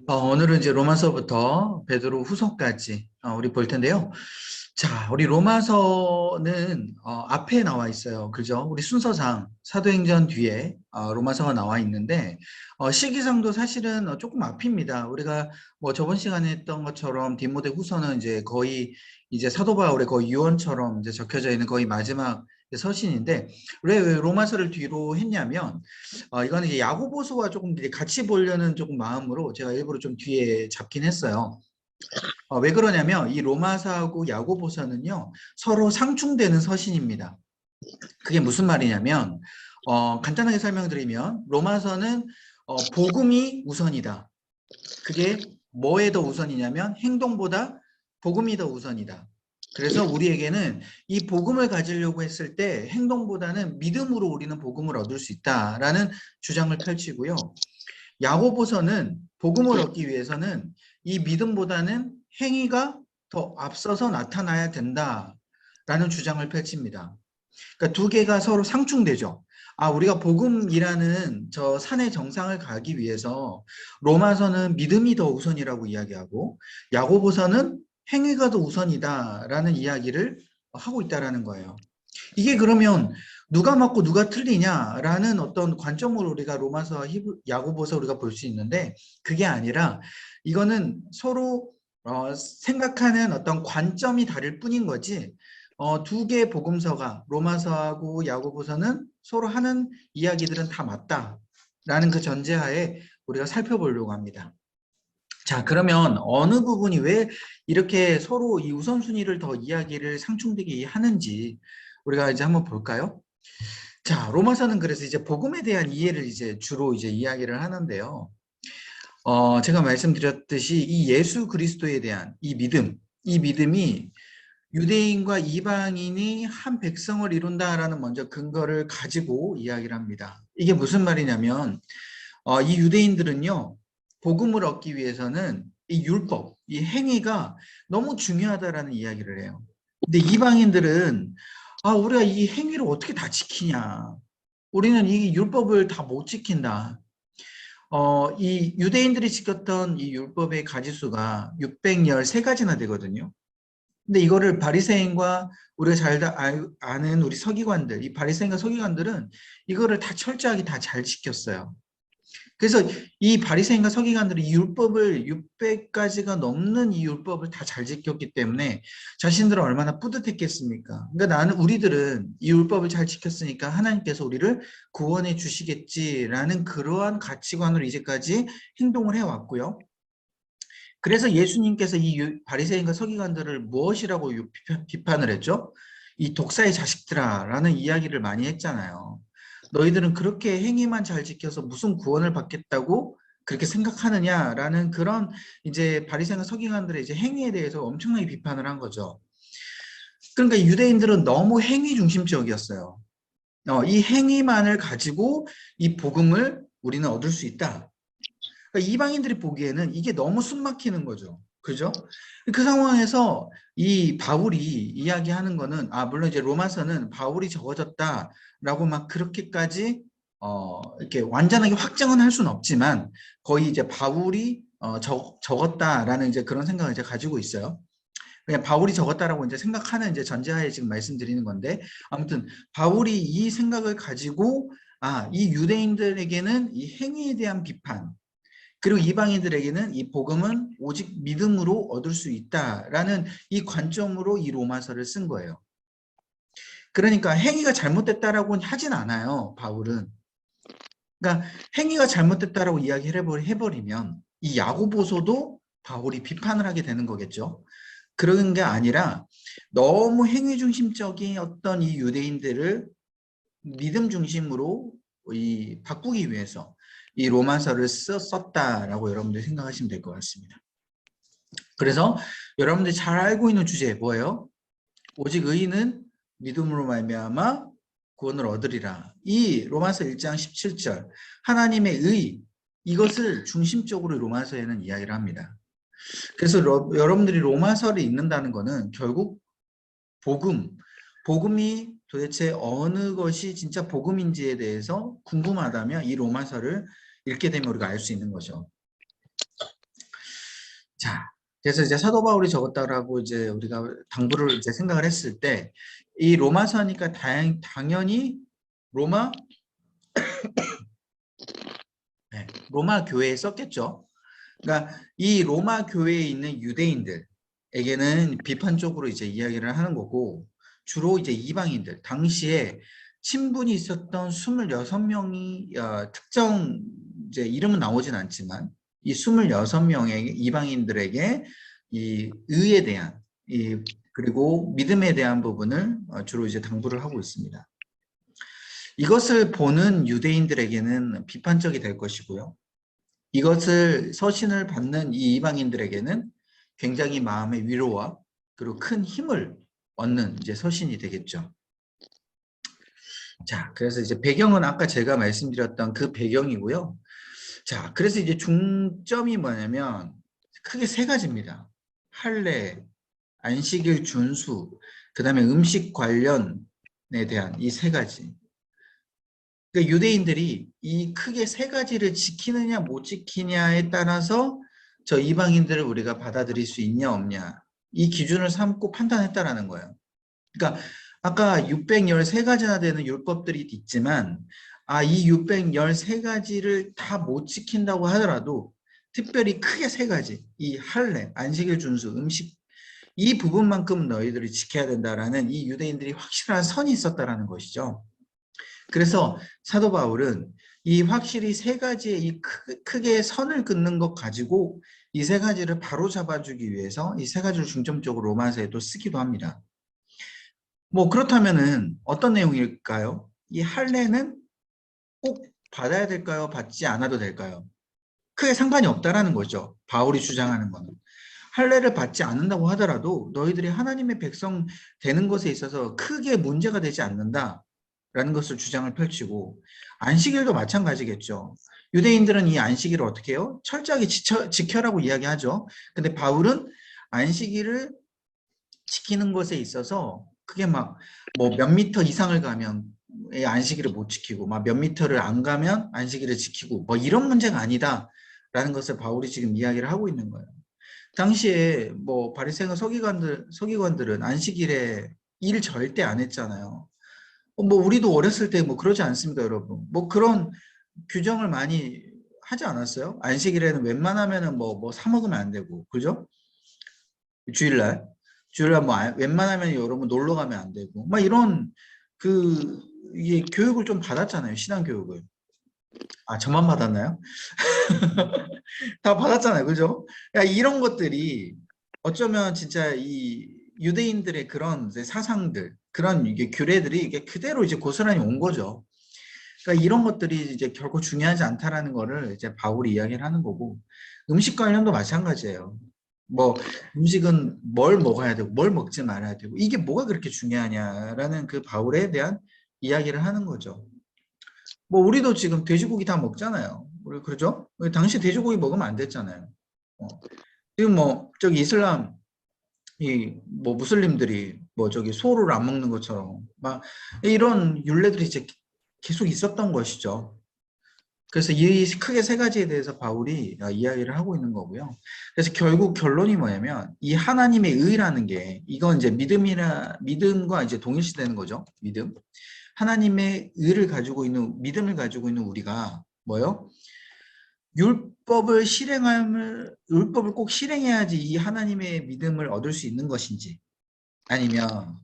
오늘은 이제 로마서부터 베드로 후서까지 우리 볼 텐데요. 자, 우리 로마서는 앞에 나와 있어요. 그죠? 우리 순서상 사도행전 뒤에 로마서가 나와 있는데 시기상도 사실은 조금 앞입니다. 우리가 뭐 저번 시간에 했던 것처럼 디모데 후서는 이제 거의 이제 사도 바울의 거의 유언처럼 이제 적혀져 있는 거의 마지막 서신인데 왜 로마서를 뒤로 했냐면 이거는 이제 야고보서와 조금 이제 같이 보려는 조금 마음으로 제가 일부러 좀 뒤에 잡긴 했어요. 왜 그러냐면 이 로마서하고 야고보서는요 서로 상충되는 서신입니다. 그게 무슨 말이냐면 간단하게 설명드리면 로마서는 복음이 우선이다. 그게 뭐에 더 우선이냐면 행동보다 복음이 더 우선이다. 그래서 우리에게는 이 복음을 가지려고 했을 때 행동보다는 믿음으로 우리는 복음을 얻을 수 있다라는 주장을 펼치고요. 야고보서는 복음을 얻기 위해서는 이 믿음보다는 행위가 더 앞서서 나타나야 된다라는 주장을 펼칩니다. 그러니까 두 개가 서로 상충되죠. 우리가 복음이라는 저 산의 정상을 가기 위해서 로마서는 믿음이 더 우선이라고 이야기하고 야고보서는 행위가 더 우선이다라는 이야기를 하고 있다라는 거예요. 이게 그러면 누가 맞고 누가 틀리냐라는 어떤 관점으로 우리가 로마서와 야고보서 우리가 볼 수 있는데 그게 아니라 이거는 서로 생각하는 어떤 관점이 다를 뿐인 거지 두 개의 복음서가 로마서하고 야고보서는 서로 하는 이야기들은 다 맞다라는 그 전제하에 우리가 살펴보려고 합니다. 자, 그러면 어느 부분이 왜 이렇게 서로 이 우선순위를 더 이야기를 상충되게 하는지 우리가 이제 한번 볼까요? 자, 로마서는 그래서 이제 복음에 대한 이해를 이제 주로 이제 이야기를 하는데요. 제가 말씀드렸듯이 이 예수 그리스도에 대한 이 믿음이 유대인과 이방인이 한 백성을 이룬다라는 먼저 근거를 가지고 이야기를 합니다. 이게 무슨 말이냐면 이 유대인들은요, 복음을 얻기 위해서는 이 율법, 이 행위가 너무 중요하다라는 이야기를 해요. 근데 이방인들은 우리가 이 행위를 어떻게 다 지키냐? 우리는 이 율법을 다 못 지킨다. 이 유대인들이 지켰던 이 율법의 가지수가 613가지나 되거든요. 근데 이거를 바리새인과 우리가 잘 아는 우리 서기관들, 이 바리새인과 서기관들은 이거를 다 철저하게 다 잘 지켰어요. 그래서 이 바리새인과 서기관들이 이 율법을 600가지가 넘는 이 율법을 다 잘 지켰기 때문에 자신들은 얼마나 뿌듯했겠습니까? 그러니까 우리들은 이 율법을 잘 지켰으니까 하나님께서 우리를 구원해 주시겠지라는 그러한 가치관으로 이제까지 행동을 해왔고요. 그래서 예수님께서 이 바리새인과 서기관들을 무엇이라고 비판을 했죠? 이 독사의 자식들아라는 이야기를 많이 했잖아요. 너희들은 그렇게 행위만 잘 지켜서 무슨 구원을 받겠다고 그렇게 생각하느냐라는 그런 이제 바리새인과 서기관들의 이제 행위에 대해서 엄청나게 비판을 한 거죠. 그러니까 유대인들은 너무 행위 중심적이었어요. 이 행위만을 가지고 이 복음을 우리는 얻을 수 있다. 그러니까 이방인들이 보기에는 이게 너무 숨막히는 거죠. 그죠? 그 상황에서 이 바울이 이야기하는 거는 물론 이제 로마서는 바울이 적어졌다라고 막 그렇게까지 이렇게 완전하게 확정은 할 수는 없지만 거의 이제 바울이 적었다라는 이제 그런 생각을 이제 가지고 있어요. 그냥 바울이 적었다라고 이제 생각하는 이제 전제하에 지금 말씀드리는 건데 아무튼 바울이 이 생각을 가지고 이 유대인들에게는 이 행위에 대한 비판 그리고 이방인들에게는 이 복음은 오직 믿음으로 얻을 수 있다라는 이 관점으로 이 로마서를 쓴 거예요. 그러니까 행위가 잘못됐다라고는 하진 않아요, 바울은. 그러니까 행위가 잘못됐다라고 이야기를 해버리면 이 야고보서도 바울이 비판을 하게 되는 거겠죠. 그런 게 아니라 너무 행위 중심적인 어떤 이 유대인들을 믿음 중심으로 바꾸기 위해서 이 로마서를 썼다라고 여러분들이 생각하시면 될 것 같습니다. 그래서 여러분들이 잘 알고 있는 주제 뭐예요? 오직 의인은 믿음으로 말미암아 구원을 얻으리라. 이 로마서 1장 17절 하나님의 의 이것을 중심적으로 로마서에는 이야기를 합니다. 그래서 여러분들이 로마서를 읽는다는 것은 결국 복음이 도대체 어느 것이 진짜 복음인지에 대해서 궁금하다면 이 로마서를 읽게 되면 우리가 알 수 있는 거죠. 자, 그래서 이제 사도 바울이 적었다라고 이제 우리가 당부를 이제 생각을 했을 때, 이 로마서니까 당연히 로마, 네, 로마 교회에 썼겠죠. 그러니까 이 로마 교회에 있는 유대인들에게는 비판적으로 이제 이야기를 하는 거고, 주로 이제 이방인들, 당시에 친분이 있었던 26명이 특정 이제 이름은 나오진 않지만 이 26명의 이방인들에게 이 의에 대한 그리고 믿음에 대한 부분을 주로 이제 당부를 하고 있습니다. 이것을 보는 유대인들에게는 비판적이 될 것이고요. 이것을 서신을 받는 이 이방인들에게는 굉장히 마음의 위로와 그리고 큰 힘을 얻는 이제 서신이 되겠죠. 자, 그래서 이제 배경은 아까 제가 말씀드렸던 그 배경이고요. 자, 그래서 이제 중점이 뭐냐면 크게 세 가지입니다. 할례, 안식일 준수, 그 다음에 음식 관련에 대한 이 세 가지. 그러니까 유대인들이 이 크게 세 가지를 지키느냐 못 지키냐에 따라서 저 이방인들을 우리가 받아들일 수 있냐 없냐 이 기준을 삼고 판단했다라는 거예요. 그러니까 아까 613가지나 되는 율법들이 있지만 이 613가지를 다 못 지킨다고 하더라도 특별히 크게 세 가지, 이 할례, 안식일 준수, 음식 이 부분만큼 너희들이 지켜야 된다라는 이 유대인들이 확실한 선이 있었다라는 것이죠. 그래서 사도 바울은 이 확실히 세 가지의 이 크게 선을 긋는 것 가지고 이 세 가지를 바로 잡아주기 위해서 이 세 가지를 중점적으로 로마서에도 쓰기도 합니다. 뭐 그렇다면은 어떤 내용일까요? 이 할례는 꼭 받아야 될까요? 받지 않아도 될까요? 크게 상관이 없다라는 거죠. 바울이 주장하는 거는. 할례를 받지 않는다고 하더라도 너희들이 하나님의 백성 되는 것에 있어서 크게 문제가 되지 않는다라는 것을 주장을 펼치고, 안식일도 마찬가지겠죠. 유대인들은 이 안식일을 어떻게 해요? 철저하게 지켜라고 이야기하죠. 근데 바울은 안식일을 지키는 것에 있어서 그게 막 뭐 몇 미터 이상을 가면 안식일을 못 지키고 막 몇 미터를 안 가면 안식일을 지키고 뭐 이런 문제가 아니다라는 것을 바울이 지금 이야기를 하고 있는 거예요. 당시에 뭐 바리새인과 서기관들은 안식일에 일 절대 안 했잖아요. 뭐 우리도 어렸을 때 뭐 그러지 않습니까, 여러분? 뭐 그런 규정을 많이 하지 않았어요? 안식일에는 웬만하면은 뭐 사 먹으면 안 되고, 그죠? 주일날 뭐 웬만하면 여러분 놀러 가면 안 되고, 막 이런 이게 교육을 좀 받았잖아요, 신앙 교육을. 저만 받았나요? 다 받았잖아요. 그죠? 이런 것들이 어쩌면 진짜 이 유대인들의 그런 이제 사상들, 그런 이게 규례들이 이게 그대로 이제 고스란히 온 거죠. 그러니까 이런 것들이 이제 결코 중요하지 않다라는 거를 이제 바울이 이야기를 하는 거고, 음식 관련도 마찬가지예요. 뭐 음식은 뭘 먹어야 되고 뭘 먹지 말아야 되고 이게 뭐가 그렇게 중요하냐라는 그 바울에 대한 이야기를 하는 거죠. 뭐 우리도 지금 돼지고기 다 먹잖아요. 우리 그러죠? 당시 돼지고기 먹으면 안 됐잖아요. 지금 뭐 저기 이슬람 이 뭐 무슬림들이 뭐 저기 소를 안 먹는 것처럼 막 이런 율례들이 이제 계속 있었던 것이죠. 그래서 이 크게 세 가지에 대해서 바울이 이야기를 하고 있는 거고요. 그래서 결국 결론이 뭐냐면 이 하나님의 의라는 게 이건 이제 믿음과 이제 동일시되는 거죠. 믿음. 하나님의 의를 가지고 있는 믿음을 가지고 있는 우리가 뭐요? 율법을 꼭 실행해야지 이 하나님의 믿음을 얻을 수 있는 것인지, 아니면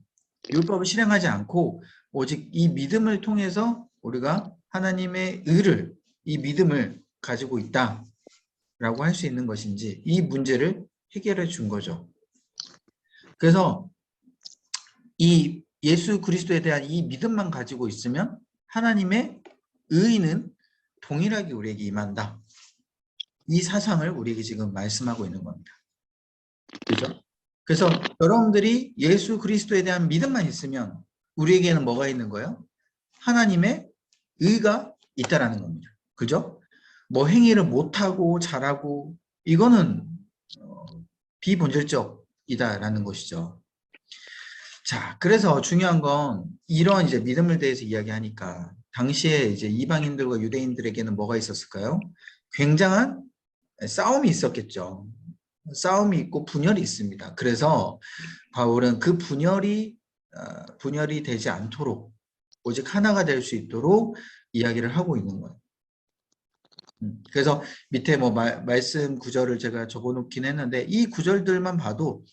율법을 실행하지 않고 오직 이 믿음을 통해서 우리가 하나님의 의를, 이 믿음을 가지고 있다라고 할 수 있는 것인지, 이 문제를 해결해 준 거죠. 그래서 이 예수 그리스도에 대한 이 믿음만 가지고 있으면 하나님의 의는 동일하게 우리에게 임한다. 이 사상을 우리에게 지금 말씀하고 있는 겁니다. 그죠? 그래서 여러분들이 예수 그리스도에 대한 믿음만 있으면 우리에게는 뭐가 있는 거예요? 하나님의 의가 있다라는 겁니다. 그죠? 뭐 행위를 못하고 잘하고 이거는 비본질적이다라는 것이죠. 자, 그래서 중요한 건 이런 이제 믿음을 대해서 이야기하니까 당시에 이제 이방인들과 유대인들에게는 뭐가 있었을까요? 굉장한 싸움이 있었겠죠. 싸움이 있고 분열이 있습니다. 그래서 바울은 그 분열이 되지 않도록 오직 하나가 될 수 있도록 이야기를 하고 있는 거예요. 그래서 밑에 뭐 말씀 구절을 제가 적어놓긴 했는데 이 구절들만 봐도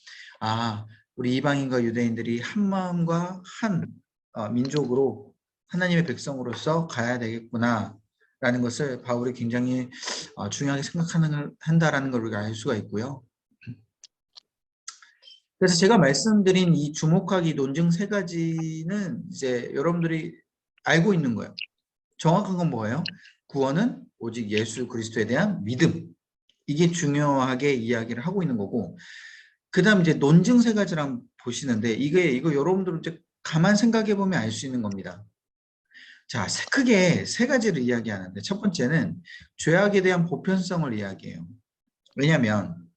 우리 이방인과 유대인들이 한 마음과 한 민족으로 하나님의 백성으로서 가야 되겠구나 라는 것을 바울이 굉장히 중요하게 한다라는 걸 우리가 알 수가 있고요. 그래서 제가 말씀드린 이 주목하기 논증 세 가지는 이제 여러분들이 알고 있는 거예요. 정확한 건 뭐예요? 구원은 오직 예수 그리스도에 대한 믿음. 이게 중요하게 이야기를 하고 있는 거고, 그 다음 이제 논증 세 가지랑 보시는데, 이거 여러분들은 이제 가만 생각해 보면 알 수 있는 겁니다. 자, 크게 세 가지를 이야기하는데, 첫 번째는 죄악에 대한 보편성을 이야기해요. 왜냐하면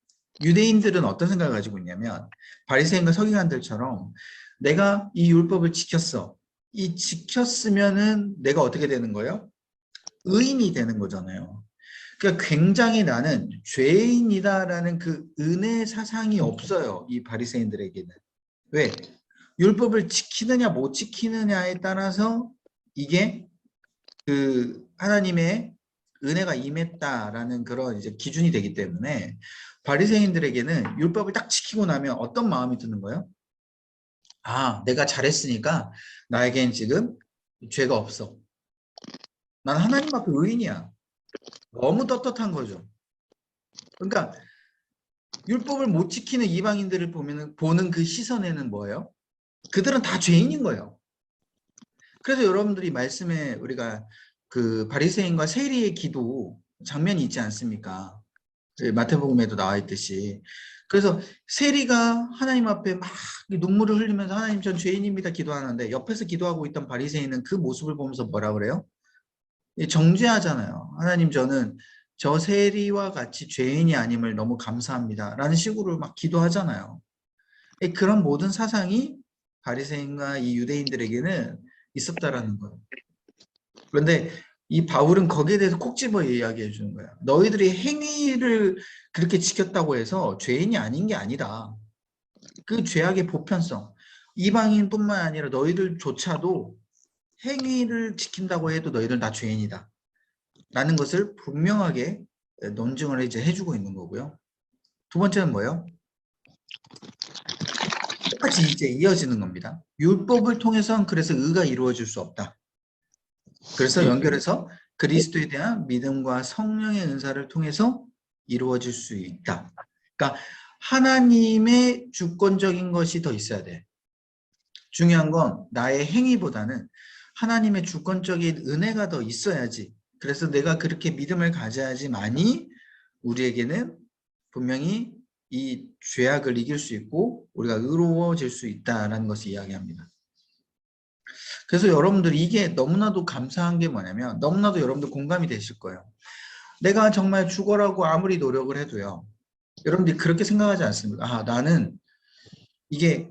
유대인들은 어떤 생각을 가지고 있냐면, 바리새인과 서기관들처럼 내가 이 율법을 지켰어. 이 지켰으면은 내가 어떻게 되는 거예요? 의인이 되는 거잖아요. 그러니까 굉장히 나는 죄인이다라는 그 은혜 사상이 없어요. 이 바리새인들에게는. 왜? 율법을 지키느냐 못 지키느냐에 따라서 이게 그 하나님의 은혜가 임했다라는 그런 이제 기준이 되기 때문에 바리새인들에게는 율법을 딱 지키고 나면 어떤 마음이 드는 거예요? 내가 잘했으니까 나에겐 지금 죄가 없어. 난 하나님 앞에 의인이야. 너무 떳떳한 거죠. 그러니까 율법을 못 지키는 이방인들을 보는 그 시선에는 뭐예요? 그들은 다 죄인인 거예요. 그래서 여러분들이 말씀에 우리가 그 바리새인과 세리의 기도 장면이 있지 않습니까? 마태복음에도 나와 있듯이. 그래서 세리가 하나님 앞에 막 눈물을 흘리면서 하나님 전 죄인입니다 기도하는데 옆에서 기도하고 있던 바리새인은 그 모습을 보면서 뭐라 그래요? 정죄하잖아요. 하나님 저는 저 세리와 같이 죄인이 아님을 너무 감사합니다. 라는 식으로 막 기도하잖아요. 그런 모든 사상이 바리새인과 이 유대인들에게는 있었다라는 거예요. 그런데 이 바울은 거기에 대해서 콕 집어 이야기해 주는 거야. 너희들이 행위를 그렇게 지켰다고 해서 죄인이 아닌 게 아니다. 그 죄악의 보편성. 이방인뿐만 아니라 너희들조차도 행위를 지킨다고 해도 너희들 다 죄인이다. 라는 것을 분명하게 논증을 이제 해주고 있는 거고요. 두 번째는 뭐예요? 똑같이 이제 이어지는 겁니다. 율법을 통해서는 그래서 의가 이루어질 수 없다. 그래서 연결해서 그리스도에 대한 믿음과 성령의 은사를 통해서 이루어질 수 있다. 그러니까 하나님의 주권적인 것이 더 있어야 돼. 중요한 건 나의 행위보다는 하나님의 주권적인 은혜가 더 있어야지. 그래서 내가 그렇게 믿음을 가져야지만이 우리에게는 분명히 이 죄악을 이길 수 있고 우리가 의로워질 수 있다는 것을 이야기합니다. 그래서 여러분들 이게 너무나도 감사한 게 뭐냐면 너무나도 여러분들 공감이 되실 거예요. 내가 정말 죽어라고 아무리 노력을 해도요. 여러분들이 그렇게 생각하지 않습니까? 나는 이게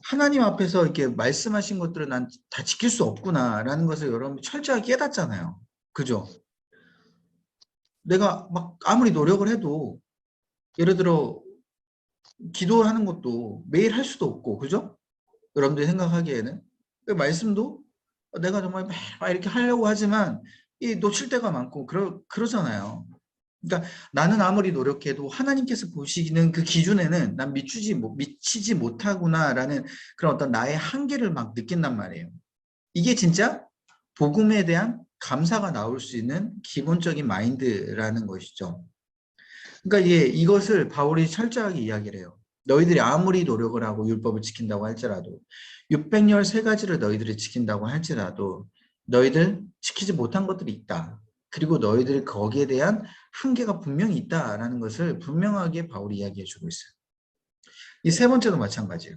하나님 앞에서 이렇게 말씀하신 것들을 난 다 지킬 수 없구나라는 것을 여러분이 철저하게 깨닫잖아요. 그죠? 내가 막 아무리 노력을 해도 예를 들어 기도하는 것도 매일 할 수도 없고, 그죠? 여러분들이 생각하기에는 그 말씀도 내가 정말 막 이렇게 하려고 하지만 이 놓칠 때가 많고 그러잖아요. 그러니까 나는 아무리 노력해도 하나님께서 보시기는 그 기준에는 난 미치지 못하구나라는 그런 어떤 나의 한계를 막 느낀단 말이에요. 이게 진짜 복음에 대한 감사가 나올 수 있는 기본적인 마인드라는 것이죠. 그러니까 이것을 바울이 철저하게 이야기를 해요. 너희들이 아무리 노력을 하고 율법을 지킨다고 할지라도 600열 세 가지를 너희들이 지킨다고 할지라도 너희들 지키지 못한 것들이 있다. 그리고 너희들 거기에 대한 한계가 분명히 있다라는 것을 분명하게 바울이 이야기해 주고 있어요. 이 세 번째도 마찬가지예요.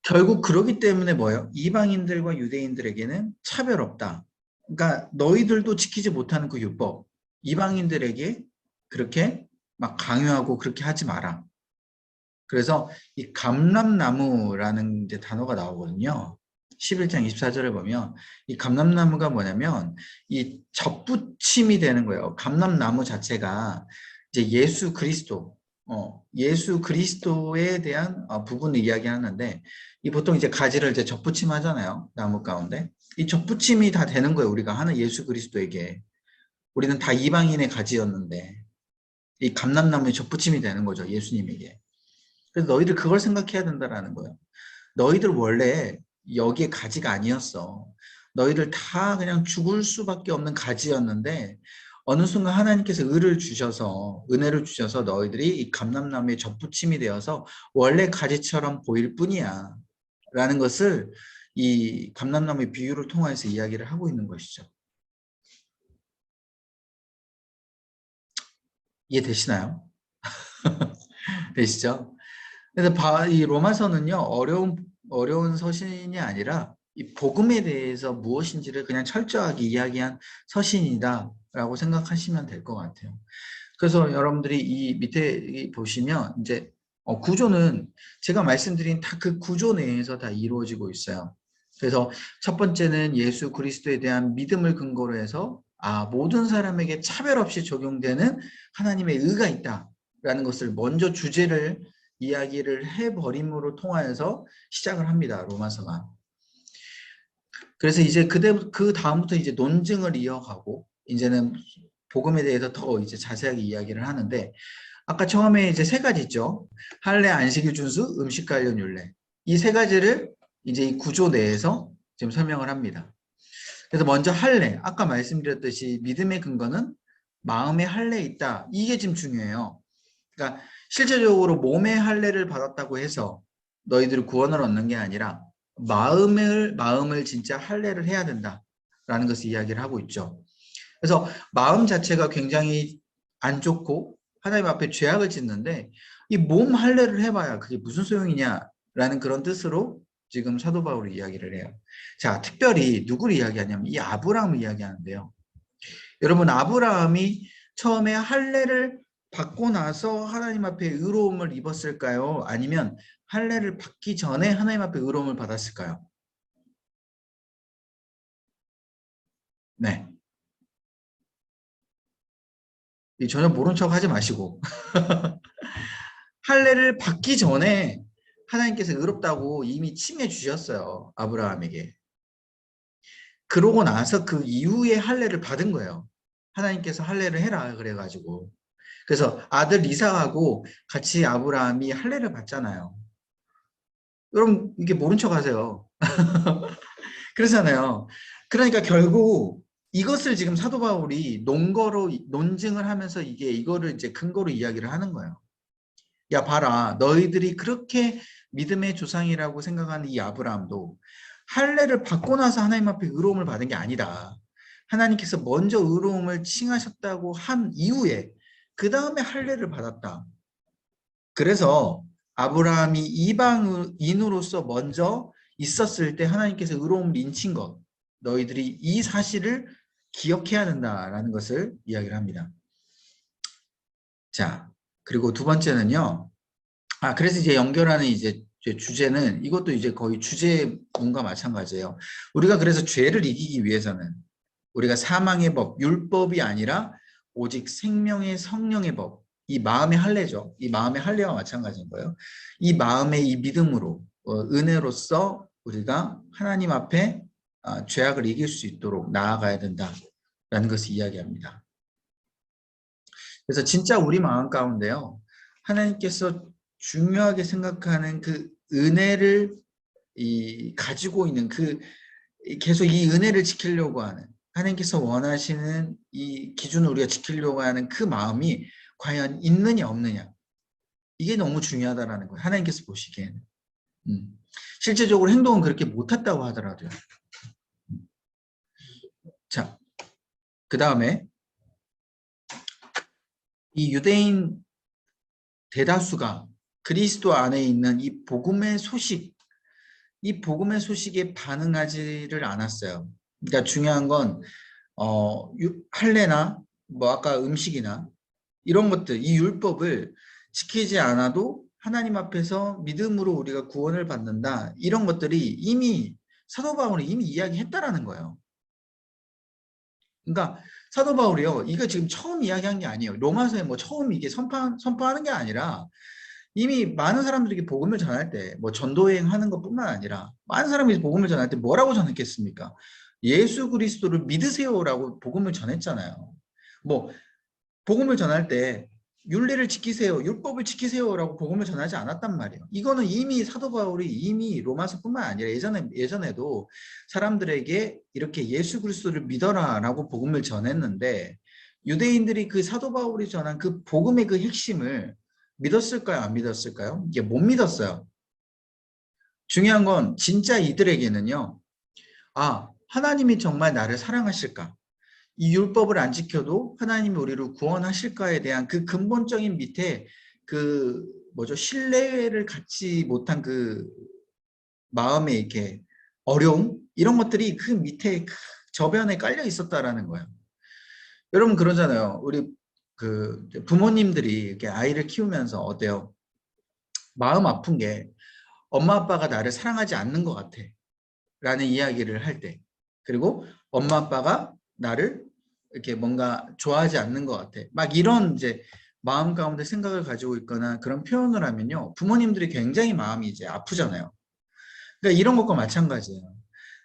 결국 그러기 때문에 뭐예요? 이방인들과 유대인들에게는 차별 없다. 그러니까 너희들도 지키지 못하는 그 율법, 이방인들에게 그렇게 막 강요하고 그렇게 하지 마라. 그래서 이 감람나무라는 이제 단어가 나오거든요. 11장 24절을 보면 이 감람나무가 뭐냐면 이 접붙임이 되는 거예요. 감람나무 자체가 이제 예수 그리스도에 대한 부분을 이야기하는데, 이 보통 이제 가지를 이제 접붙임 하잖아요. 나무 가운데. 이 접붙임이 다 되는 거예요. 우리가 하는 예수 그리스도에게. 우리는 다 이방인의 가지였는데, 이 감람나무의 접붙임이 되는 거죠. 예수님에게. 그래서 너희들 그걸 생각해야 된다라는 거예요. 너희들 원래 여기에 가지가 아니었어. 너희들 다 그냥 죽을 수밖에 없는 가지였는데 어느 순간 하나님께서 은혜를 주셔서 너희들이 이 감람나무의 접붙임이 되어서 원래 가지처럼 보일 뿐이야. 라는 것을 이 감람나무의 비유를 통해서 이야기를 하고 있는 것이죠. 이해되시나요? 되시죠? 그래서 이 로마서는요, 어려운 서신이 아니라 이 복음에 대해서 무엇인지를 그냥 철저하게 이야기한 서신이다라고 생각하시면 될 것 같아요. 그래서 여러분들이 이 밑에 보시면 이제 구조는 제가 말씀드린 다 그 구조 내에서 다 이루어지고 있어요. 그래서 첫 번째는 예수 그리스도에 대한 믿음을 근거로 해서 모든 사람에게 차별 없이 적용되는 하나님의 의가 있다라는 것을 먼저 주제를 이야기를 해버림으로 통하여서 시작을 합니다. 로마서가. 그래서 이제 그 다음부터 이제 논증을 이어가고 이제는 복음에 대해서 더 이제 자세하게 이야기를 하는데, 아까 처음에 이제 세 가지 있죠. 할례, 안식일 준수, 음식 관련 율례. 이 세 가지를 이제 이 구조 내에서 지금 설명을 합니다. 그래서 먼저 할례. 아까 말씀드렸듯이 믿음의 근거는 마음의 할례에 있다. 이게 지금 중요해요. 그러니까 실제적으로 몸의 할례를 받았다고 해서 너희들이 구원을 얻는 게 아니라 마음을 진짜 할례를 해야 된다라는 것을 이야기를 하고 있죠. 그래서 마음 자체가 굉장히 안 좋고 하나님 앞에 죄악을 짓는데 이 몸 할례를 해봐야 그게 무슨 소용이냐라는 그런 뜻으로 지금 사도 바울이 이야기를 해요. 자, 특별히 누구를 이야기하냐면 이 아브라함을 이야기하는데요. 여러분, 아브라함이 처음에 할례를 받고 나서 하나님 앞에 의로움을 입었을까요? 아니면 할례를 받기 전에 하나님 앞에 의로움을 받았을까요? 네. 전혀 모른 척 하지 마시고 할례를 받기 전에 하나님께서 의롭다고 이미 칭해 주셨어요. 아브라함에게. 그러고 나서 그 이후에 할례를 받은 거예요. 하나님께서 할례를 해라 그래가지고. 그래서 아들 이삭하고 같이 아브라함이 할례를 받잖아요. 여러분 이게 모른 척 하세요. 그러잖아요. 그러니까 결국 이것을 지금 사도 바울이 논증을 하면서 이거를 이제 근거로 이야기를 하는 거예요. 야 봐라, 너희들이 그렇게 믿음의 조상이라고 생각하는 이 아브라함도 할례를 받고 나서 하나님 앞에 의로움을 받은 게 아니다. 하나님께서 먼저 의로움을 칭하셨다고 한 이후에 그 다음에 할례를 받았다. 그래서 아브라함이 이방인으로서 먼저 있었을 때 하나님께서 의로움을 인친 것, 너희들이 이 사실을 기억해야 된다라는 것을 이야기를 합니다. 자, 그리고 두 번째는요. 그래서 이제 연결하는 이제 주제는 이것도 이제 거의 주제문과 마찬가지예요. 우리가 그래서 죄를 이기기 위해서는 우리가 사망의 법, 율법이 아니라 오직 생명의 성령의 법, 이 마음의 할례죠. 이 마음의 할례와 마찬가지인 거예요. 이 마음의 이 믿음으로 은혜로서 우리가 하나님 앞에 죄악을 이길 수 있도록 나아가야 된다라는 것을 이야기합니다. 그래서 진짜 우리 마음 가운데요. 하나님께서 중요하게 생각하는 그 은혜를 가지고 있는 계속 이 은혜를 지키려고 하는 하나님께서 원하시는 이 기준을 우리가 지키려고 하는 그 마음이 과연 있느냐 없느냐, 이게 너무 중요하다라는 거예요. 하나님께서 보시기에는. 실제적으로 행동은 그렇게 못했다고 하더라도요. 자, 그 다음에 이 유대인 대다수가 그리스도 안에 있는 이 복음의 소식에 반응하지를 않았어요. 그러니까 중요한 건 할례나 뭐 아까 음식이나 이런 것들, 이 율법을 지키지 않아도 하나님 앞에서 믿음으로 우리가 구원을 받는다. 이런 것들이 이미 사도 바울이 이미 이야기했다라는 거예요. 그러니까 사도 바울이요. 이거 지금 처음 이야기한 게 아니에요. 로마서에 뭐 처음 이게 선포하는 게 아니라 이미 많은 사람들에게 복음을 전할 때 뭐 전도여행 하는 것뿐만 아니라 많은 사람이 복음을 전할 때 뭐라고 전했겠습니까? 예수 그리스도를 믿으세요라고 복음을 전했잖아요. 뭐 복음을 전할 때 율례를 지키세요, 율법을 지키세요라고 복음을 전하지 않았단 말이에요. 이거는 이미 사도 바울이 이미 로마서뿐만 아니라 예전에도 사람들에게 이렇게 예수 그리스도를 믿어라라고 복음을 전했는데 유대인들이 그 사도 바울이 전한 그 복음의 그 핵심을 믿었을까요? 안 믿었을까요? 이게 못 믿었어요. 중요한 건 진짜 이들에게는요. 아, 하나님이 정말 나를 사랑하실까? 이 율법을 안 지켜도 하나님이 우리를 구원하실까에 대한 그 근본적인 밑에 그 뭐죠? 신뢰를 갖지 못한 그 마음의 이렇게 어려움 이런 것들이 그 밑에 저변에 깔려 있었다라는 거예요. 여러분 그러잖아요. 우리 그 부모님들이 이렇게 아이를 키우면서 어때요? 마음 아픈 게 엄마 아빠가 나를 사랑하지 않는 것 같아 라는 이야기를 할 때, 그리고 엄마 아빠가 나를 이렇게 뭔가 좋아하지 않는 것 같아, 막 이런 이제 마음 가운데 생각을 가지고 있거나 그런 표현을 하면요 부모님들이 굉장히 마음이 이제 아프잖아요. 그러니까 이런 것과 마찬가지예요.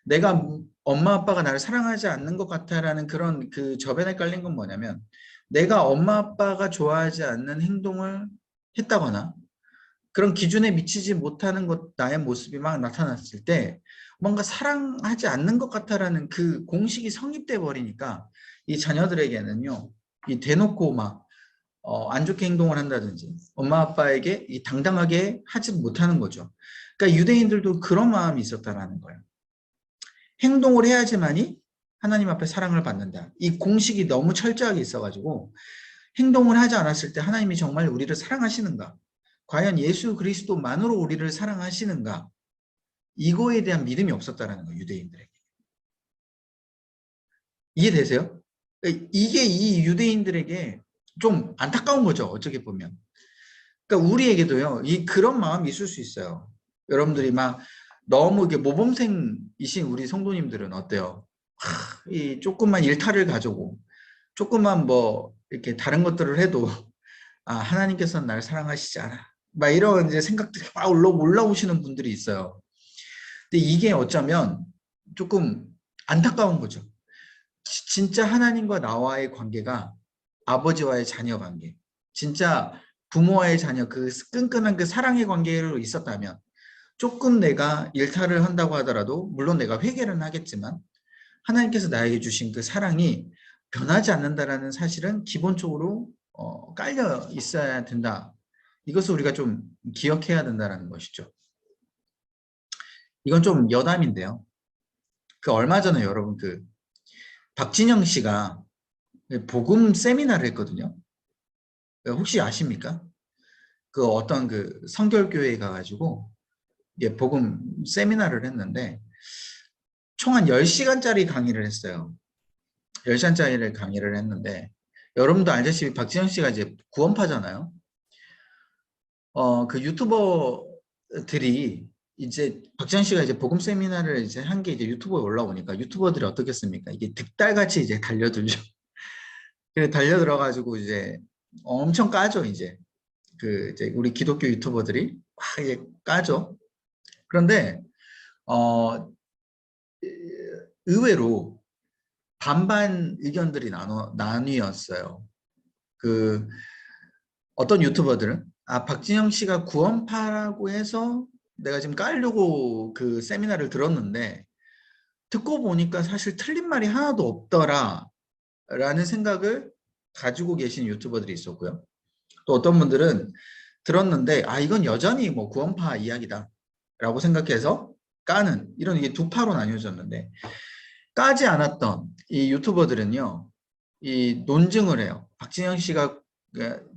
내가 엄마 아빠가 나를 사랑하지 않는 것 같아라는 그런 그 저변에 깔린 건 뭐냐면, 내가 엄마 아빠가 좋아하지 않는 행동을 했다거나 그런 기준에 미치지 못하는 것, 나의 모습이 막 나타났을 때 뭔가 사랑하지 않는 것 같다라는 그 공식이 성립돼 버리니까 이 자녀들에게는요, 이 대놓고 막 안 좋게 행동을 한다든지 엄마 아빠에게 이 당당하게 하지 못하는 거죠. 그러니까 유대인들도 그런 마음이 있었다라는 거예요. 행동을 해야지만이 하나님 앞에 사랑을 받는다. 이 공식이 너무 철저하게 있어가지고 행동을 하지 않았을 때 하나님이 정말 우리를 사랑하시는가? 과연 예수 그리스도만으로 우리를 사랑하시는가? 이거에 대한 믿음이 없었다라는 거예요, 유대인들에게. 이해되세요? 이게 이 유대인들에게 좀 안타까운 거죠, 어떻게 보면. 그러니까 우리에게도요, 이 그런 마음이 있을 수 있어요. 여러분들이 막 너무 이게 모범생이신 우리 성도님들은 어때요? 이 조금만 일탈을 가지고 조금만 뭐 이렇게 다른 것들을 해도 아, 하나님께서는 날 사랑하시지 않아, 막 이런 이제 생각들이 막 올라오시는 분들이 있어요. 근데 이게 어쩌면 조금 안타까운 거죠. 진짜 하나님과 나와의 관계가 아버지와의 자녀 관계, 진짜 부모와의 자녀 그 끈끈한 그 사랑의 관계로 있었다면 조금 내가 일탈을 한다고 하더라도, 물론 내가 회개는 하겠지만 하나님께서 나에게 주신 그 사랑이 변하지 않는다라는 사실은 기본적으로 깔려 있어야 된다. 이것을 우리가 좀 기억해야 된다는 것이죠. 이건 좀 여담인데요. 그 얼마 전에 여러분 그 박진영 씨가 복음 세미나를 했거든요. 혹시 아십니까? 그 어떤 그 성결교회에 가가지고 복음 세미나를 했는데 총 한 10시간짜리 강의를 했어요. 10시간짜리 강의를 했는데 여러분도 알다시피 박진영 씨가 이제 구원파잖아요. 그 유튜버들이 이제 박지현 씨가 이제 복음 세미나를 이제 한 게 이제 유튜브에 올라오니까 유튜버들이 어떻겠습니까? 이게 득달같이 이제 달려들죠. 그래 달려들어가지고 이제 엄청 까죠 이제 그 이제 우리 기독교 유튜버들이 막 이제 까죠. 그런데 어 의외로 반반 의견들이 나뉘었어요. 그 어떤 유튜버들은 아 박진영 씨가 구원파라고 해서 내가 지금 깔려고 그 세미나를 들었는데 듣고 보니까 사실 틀린 말이 하나도 없더라 라는 생각을 가지고 계신 유튜버들이 있었고요. 또 어떤 분들은 들었는데 아 이건 여전히 뭐 구원파 이야기다 라고 생각해서 까는, 이런 이게 두 파로 나뉘어졌는데, 까지 않았던 이 유튜버들은요 이 논증을 해요. 박진영 씨가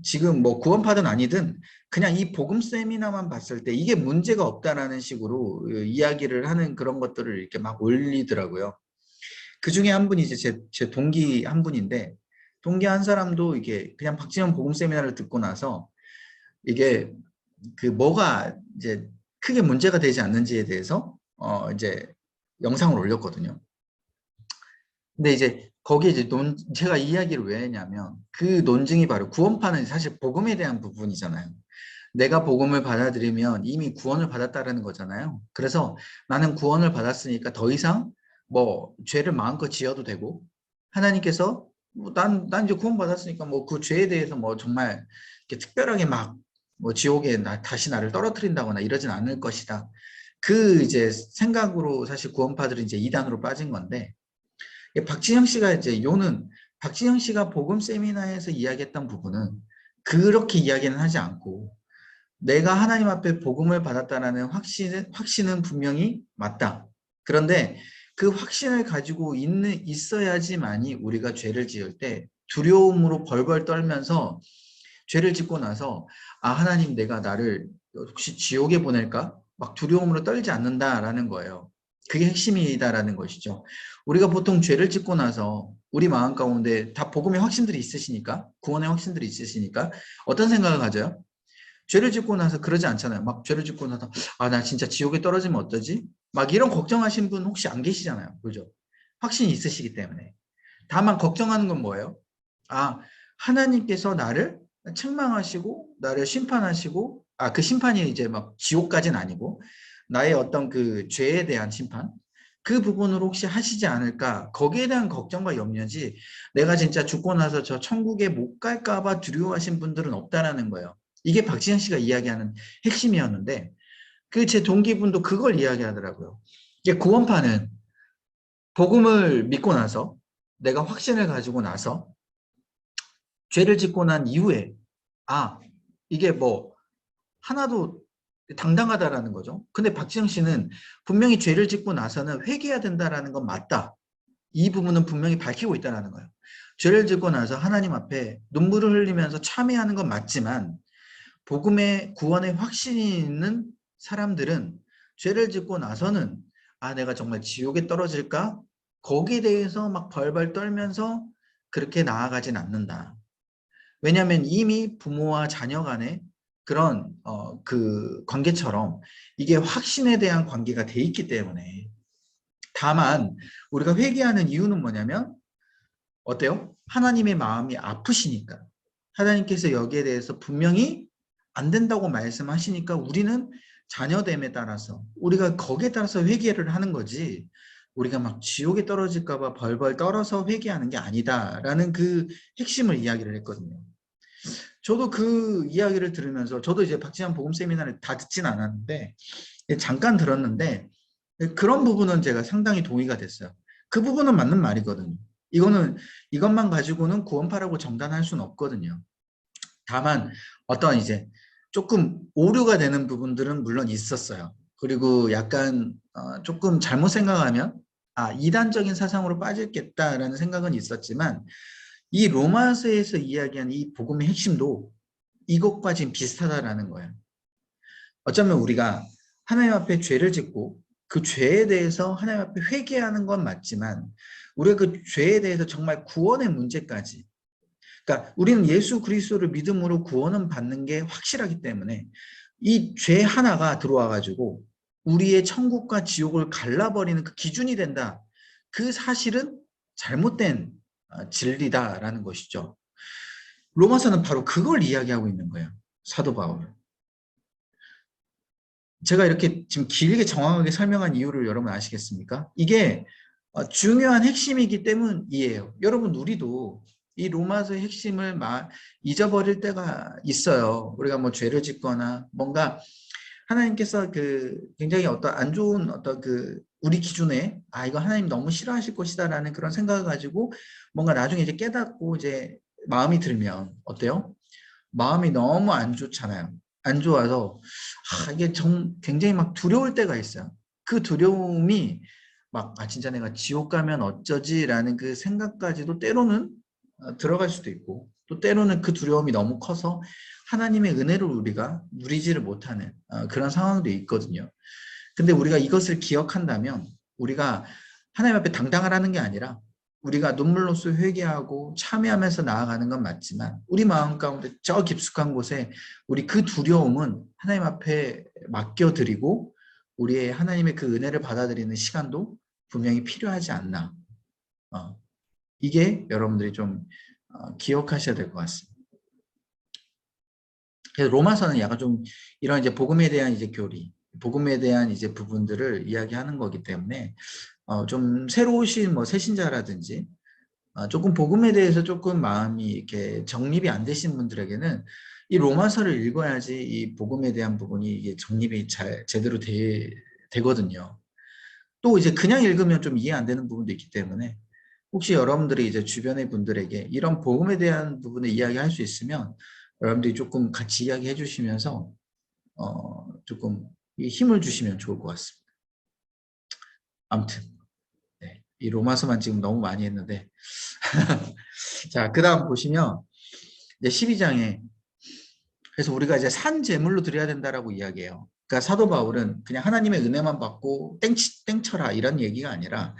지금 뭐 구원파든 아니든 그냥 이 복음 세미나만 봤을 때 이게 문제가 없다라는 식으로 이야기를 하는 그런 것들을 이렇게 막 올리더라고요. 그 중에 한 분이 이제 제 동기 한 분인데, 동기 한 사람도 이게 그냥 박진영 복음 세미나를 듣고 나서 이게 그 뭐가 이제 크게 문제가 되지 않는지에 대해서 이제 영상을 올렸거든요. 근데 이제 거기에 이제 제가 이 이야기를 왜 했냐면 그 논증이 바로 구원파는 사실 복음에 대한 부분이잖아요. 내가 복음을 받아들이면 이미 구원을 받았다라는 거잖아요. 그래서 나는 구원을 받았으니까 더 이상 뭐 죄를 마음껏 지어도 되고 하나님께서 뭐 난 이제 구원 받았으니까 뭐 그 죄에 대해서 뭐 정말 이렇게 특별하게 막 뭐 지옥에 다시 나를 떨어뜨린다거나 이러진 않을 것이다. 그 이제 생각으로 사실 구원파들은 이제 이단으로 빠진 건데 박진영 씨가 이제 요는 박진영 씨가 복음 세미나에서 이야기했던 부분은 그렇게 이야기는 하지 않고 내가 하나님 앞에 복음을 받았다라는 확신은 분명히 맞다. 그런데 그 확신을 가지고 있어야지만이 우리가 죄를 지을 때 두려움으로 벌벌 떨면서 죄를 짓고 나서 아 하나님 내가 나를 혹시 지옥에 보낼까? 막 두려움으로 떨지 않는다라는 거예요. 그게 핵심이다라는 것이죠. 우리가 보통 죄를 짓고 나서 우리 마음 가운데 다 복음의 확신들이 있으시니까 구원의 확신들이 있으시니까 어떤 생각을 가져요? 죄를 짓고 나서 그러지 않잖아요. 막 죄를 짓고 나서 아 나 진짜 지옥에 떨어지면 어떠지? 막 이런 걱정하신 분 혹시 안 계시잖아요. 그죠? 확신이 있으시기 때문에. 다만 걱정하는 건 뭐예요? 아 하나님께서 나를 책망하시고 나를 심판하시고 아 그 심판이 이제 막 지옥까지는 아니고 나의 어떤 그 죄에 대한 심판 그 부분을 혹시 하시지 않을까 거기에 대한 걱정과 염려지 내가 진짜 죽고 나서 저 천국에 못 갈까 봐 두려워하신 분들은 없다라는 거예요. 이게 박지현 씨가 이야기하는 핵심이었는데 그 제 동기분도 그걸 이야기하더라고요. 이게 구원파는 복음을 믿고 나서 내가 확신을 가지고 나서 죄를 짓고 난 이후에 아 이게 뭐 하나도 당당하다라는 거죠. 근데 박지영 씨는 분명히 죄를 짓고 나서는 회개해야 된다라는 건 맞다. 이 부분은 분명히 밝히고 있다는 거예요. 죄를 짓고 나서 하나님 앞에 눈물을 흘리면서 참회하는 건 맞지만 복음의 구원의 확신이 있는 사람들은 죄를 짓고 나서는 아 내가 정말 지옥에 떨어질까? 거기에 대해서 막 벌벌 떨면서 그렇게 나아가진 않는다. 왜냐하면 이미 부모와 자녀 간의 그런 그 관계처럼 이게 확신에 대한 관계가 돼 있기 때문에 다만 우리가 회개하는 이유는 뭐냐면 어때요? 하나님의 마음이 아프시니까 하나님께서 여기에 대해서 분명히 안 된다고 말씀하시니까 우리는 자녀됨에 따라서 우리가 거기에 따라서 회개를 하는 거지 우리가 막 지옥에 떨어질까 봐 벌벌 떨어서 회개하는 게 아니다라는 그 핵심을 이야기를 했거든요. 저도 그 이야기를 들으면서 저도 이제 박지한 복음 세미나를 다 듣진 않았는데 잠깐 들었는데 그런 부분은 제가 상당히 동의가 됐어요. 그 부분은 맞는 말이거든요. 이것만 가지고는 구원파라고 정단할 수는 없거든요. 다만 어떤 이제 조금 오류가 되는 부분들은 물론 있었어요. 그리고 약간 조금 잘못 생각하면 아 이단적인 사상으로 빠질겠다라는 생각은 있었지만 이 로마서에서 이야기한 이 복음의 핵심도 이것과 지금 비슷하다라는 거예요. 어쩌면 우리가 하나님 앞에 죄를 짓고 그 죄에 대해서 하나님 앞에 회개하는 건 맞지만 우리가 그 죄에 대해서 정말 구원의 문제까지 그러니까 우리는 예수 그리스도를 믿음으로 구원은 받는 게 확실하기 때문에 이 죄 하나가 들어와 가지고 우리의 천국과 지옥을 갈라버리는 그 기준이 된다. 그 사실은 잘못된 진리다라는 것이죠. 로마서는 바로 그걸 이야기하고 있는 거예요. 사도 바울은. 제가 이렇게 지금 길게 정확하게 설명한 이유를 여러분 아시겠습니까? 이게 중요한 핵심이기 때문이에요. 여러분 우리도 이 로마서의 핵심을 잊어버릴 때가 있어요. 우리가 뭐 죄를 짓거나 뭔가 하나님께서 그 굉장히 어떤 안 좋은 어떤 그 우리 기준에 아 이거 하나님 너무 싫어하실 것이다라는 그런 생각을 가지고 뭔가 나중에 이제 깨닫고 이제 마음이 들면 어때요? 마음이 너무 안 좋잖아요. 안 좋아서 이게 굉장히 막 두려울 때가 있어요. 그 두려움이 막 아 진짜 내가 지옥 가면 어쩌지라는 그 생각까지도 때로는 들어갈 수도 있고 또 때로는 그 두려움이 너무 커서 하나님의 은혜를 우리가 누리지를 못하는 그런 상황도 있거든요. 근데 우리가 이것을 기억한다면 우리가 하나님 앞에 당당하라는 게 아니라 우리가 눈물로써 회개하고 참회하면서 나아가는 건 맞지만 우리 마음 가운데 저 깊숙한 곳에 우리 그 두려움은 하나님 앞에 맡겨드리고 우리의 하나님의 그 은혜를 받아들이는 시간도 분명히 필요하지 않나. 이게 여러분들이 좀 기억하셔야 될 것 같습니다. 그래서 로마서는 약간 좀 이런 이제 복음에 대한 이제 교리, 복음에 대한 이제 부분들을 이야기하는 거기 때문에 좀 새로 오신 뭐 새신자라든지 조금 복음에 대해서 조금 마음이 이렇게 정립이 안 되신 분들에게는 이 로마서를 읽어야지 이 복음에 대한 부분이 이게 정립이 잘 제대로 되거든요. 또 이제 그냥 읽으면 좀 이해 안 되는 부분도 있기 때문에 혹시 여러분들이 이제 주변의 분들에게 이런 복음에 대한 부분을 이야기할 수 있으면 여러분들이 조금 같이 이야기해 주시면서 조금 힘을 주시면 좋을 것 같습니다. 아무튼 네, 이 로마서만 지금 너무 많이 했는데 자, 그 다음 보시면 이제 12장에 그래서 우리가 이제 산 제물로 드려야 된다라고 이야기해요. 그러니까 사도 바울은 그냥 하나님의 은혜만 받고 땡쳐라 이런 얘기가 아니라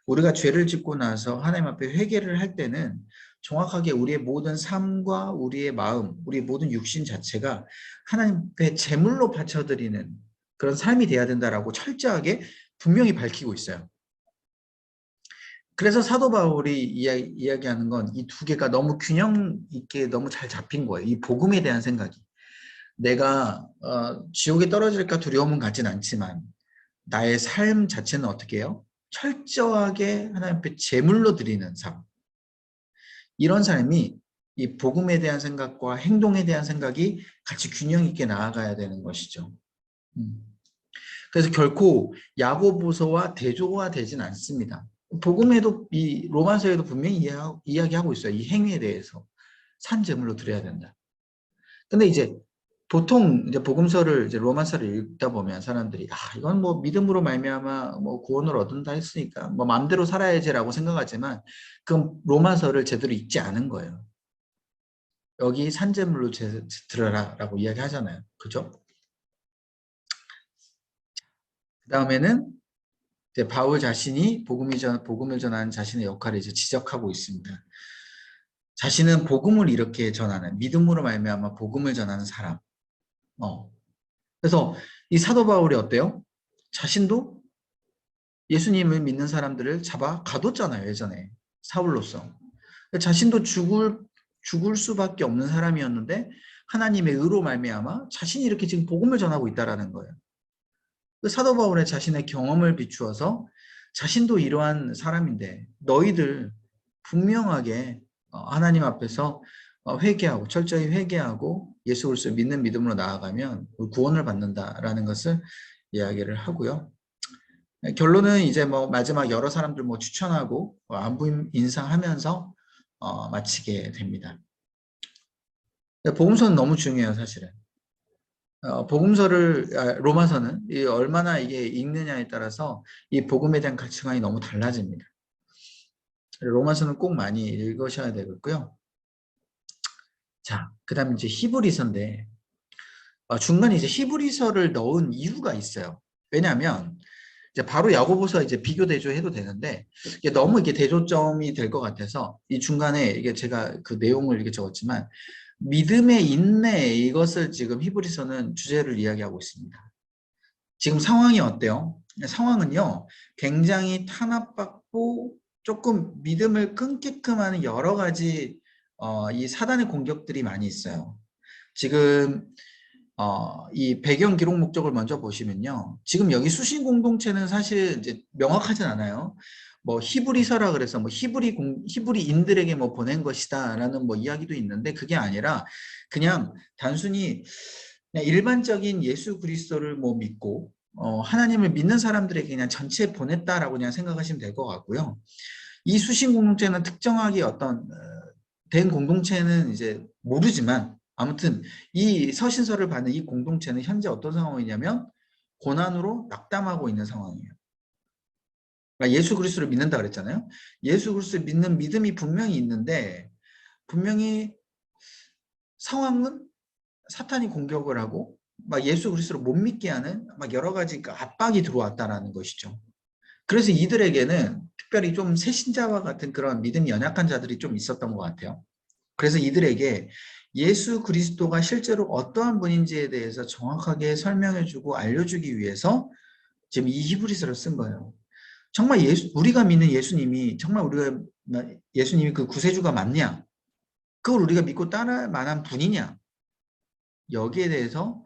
우리가 죄를 짓고 나서 하나님 앞에 회개를 할 때는 정확하게 우리의 모든 삶과 우리의 마음, 우리의 모든 육신 자체가 하나님께 제물로 바쳐드리는 그런 삶이 돼야 된다라고 철저하게 분명히 밝히고 있어요. 그래서 사도 바울이 이야기하는 건 이 두 개가 너무 균형 있게 너무 잘 잡힌 거예요. 이 복음에 대한 생각이. 내가 지옥에 떨어질까 두려움은 갖진 않지만 나의 삶 자체는 어떻게 해요? 철저하게 하나님 앞에 제물로 드리는 삶. 이런 삶이 이 복음에 대한 생각과 행동에 대한 생각이 같이 균형 있게 나아가야 되는 것이죠. 그래서 결코 야고보서와 대조가 되진 않습니다. 복음에도 이 로마서에도 분명히 이야기하고 있어요. 이 행위에 대해서 산 제물로 드려야 된다. 근데 이제 보통 이제 복음서를 이제 로마서를 읽다 보면 사람들이 이건 뭐 믿음으로 말미암아 뭐 구원을 얻는다 했으니까 뭐 마음대로 살아야지라고 생각하지만 그건 로마서를 제대로 읽지 않은 거예요. 여기 산제물로 들어라라고 이야기하잖아요. 그죠? 그 다음에는 이제 바울 자신이 복음을 전하는 자신의 역할을 이제 지적하고 있습니다. 자신은 복음을 이렇게 전하는 믿음으로 말미암아 복음을 전하는 사람. 그래서 이 사도 바울이 어때요? 자신도 예수님을 믿는 사람들을 잡아 가뒀잖아요. 예전에 사울로서. 자신도 죽을 수밖에 없는 사람이었는데 하나님의 의로 말미암아 자신이 이렇게 지금 복음을 전하고 있다라는 거예요. 그 사도 바울의 자신의 경험을 비추어서 자신도 이러한 사람인데 너희들 분명하게 하나님 앞에서 회개하고 철저히 회개하고 예수 그리스도 믿는 믿음으로 나아가면 구원을 받는다라는 것을 이야기를 하고요. 결론은 이제 뭐 마지막 여러 사람들 뭐 추천하고 안부 인사하면서 마치게 됩니다. 복음서는 너무 중요해요, 사실은. 로마서는 얼마나 이게 읽느냐에 따라서 이 복음에 대한 가치관이 너무 달라집니다. 로마서는 꼭 많이 읽으셔야 되겠고요. 자, 그 다음에 이제 히브리서인데, 중간에 이제 히브리서를 넣은 이유가 있어요. 왜냐하면, 이제 바로 야고보서 이제 비교 대조해도 되는데, 이게 너무 이게 대조점이 될 것 같아서, 이 중간에 이게 제가 그 내용을 이렇게 적었지만, 믿음의 인내, 이것을 지금 히브리서는 주제를 이야기하고 있습니다. 지금 상황이 어때요? 상황은요, 굉장히 탄압받고 조금 믿음을 끊게끔 하는 여러 가지 이 사단의 공격들이 많이 있어요. 지금 이 배경 기록 목적을 먼저 보시면요. 지금 여기 수신 공동체는 사실 이제 명확하진 않아요. 뭐 히브리서라 그래서 뭐 히브리인들에게 뭐 보낸 것이다라는 뭐 이야기도 있는데 그게 아니라 그냥 단순히 그냥 일반적인 예수 그리스도를 뭐 믿고 하나님을 믿는 사람들에게 그냥 전체 보냈다라고 그냥 생각하시면 될 것 같고요. 이 수신 공동체는 특정하게 어떤 된 공동체는 이제 모르지만 아무튼 이 서신서를 받는 이 공동체는 현재 어떤 상황이냐면 고난으로 낙담하고 있는 상황이에요. 그러니까 예수 그리스도를 믿는다 그랬잖아요. 예수 그리스도를 믿는 믿음이 분명히 있는데 분명히 상황은 사탄이 공격을 하고 막 예수 그리스도를 못 믿게 하는 막 여러 가지 압박이 들어왔다라는 것이죠. 그래서 이들에게는 특별히 좀 새신자와 같은 그런 믿음이 연약한 자들이 좀 있었던 것 같아요. 그래서 이들에게 예수 그리스도가 실제로 어떠한 분인지에 대해서 정확하게 설명해주고 알려주기 위해서 지금 이 히브리서를 쓴 거예요. 정말 우리가 믿는 예수님이 정말 우리가 예수님이 그 구세주가 맞냐? 그걸 우리가 믿고 따를 만한 분이냐? 여기에 대해서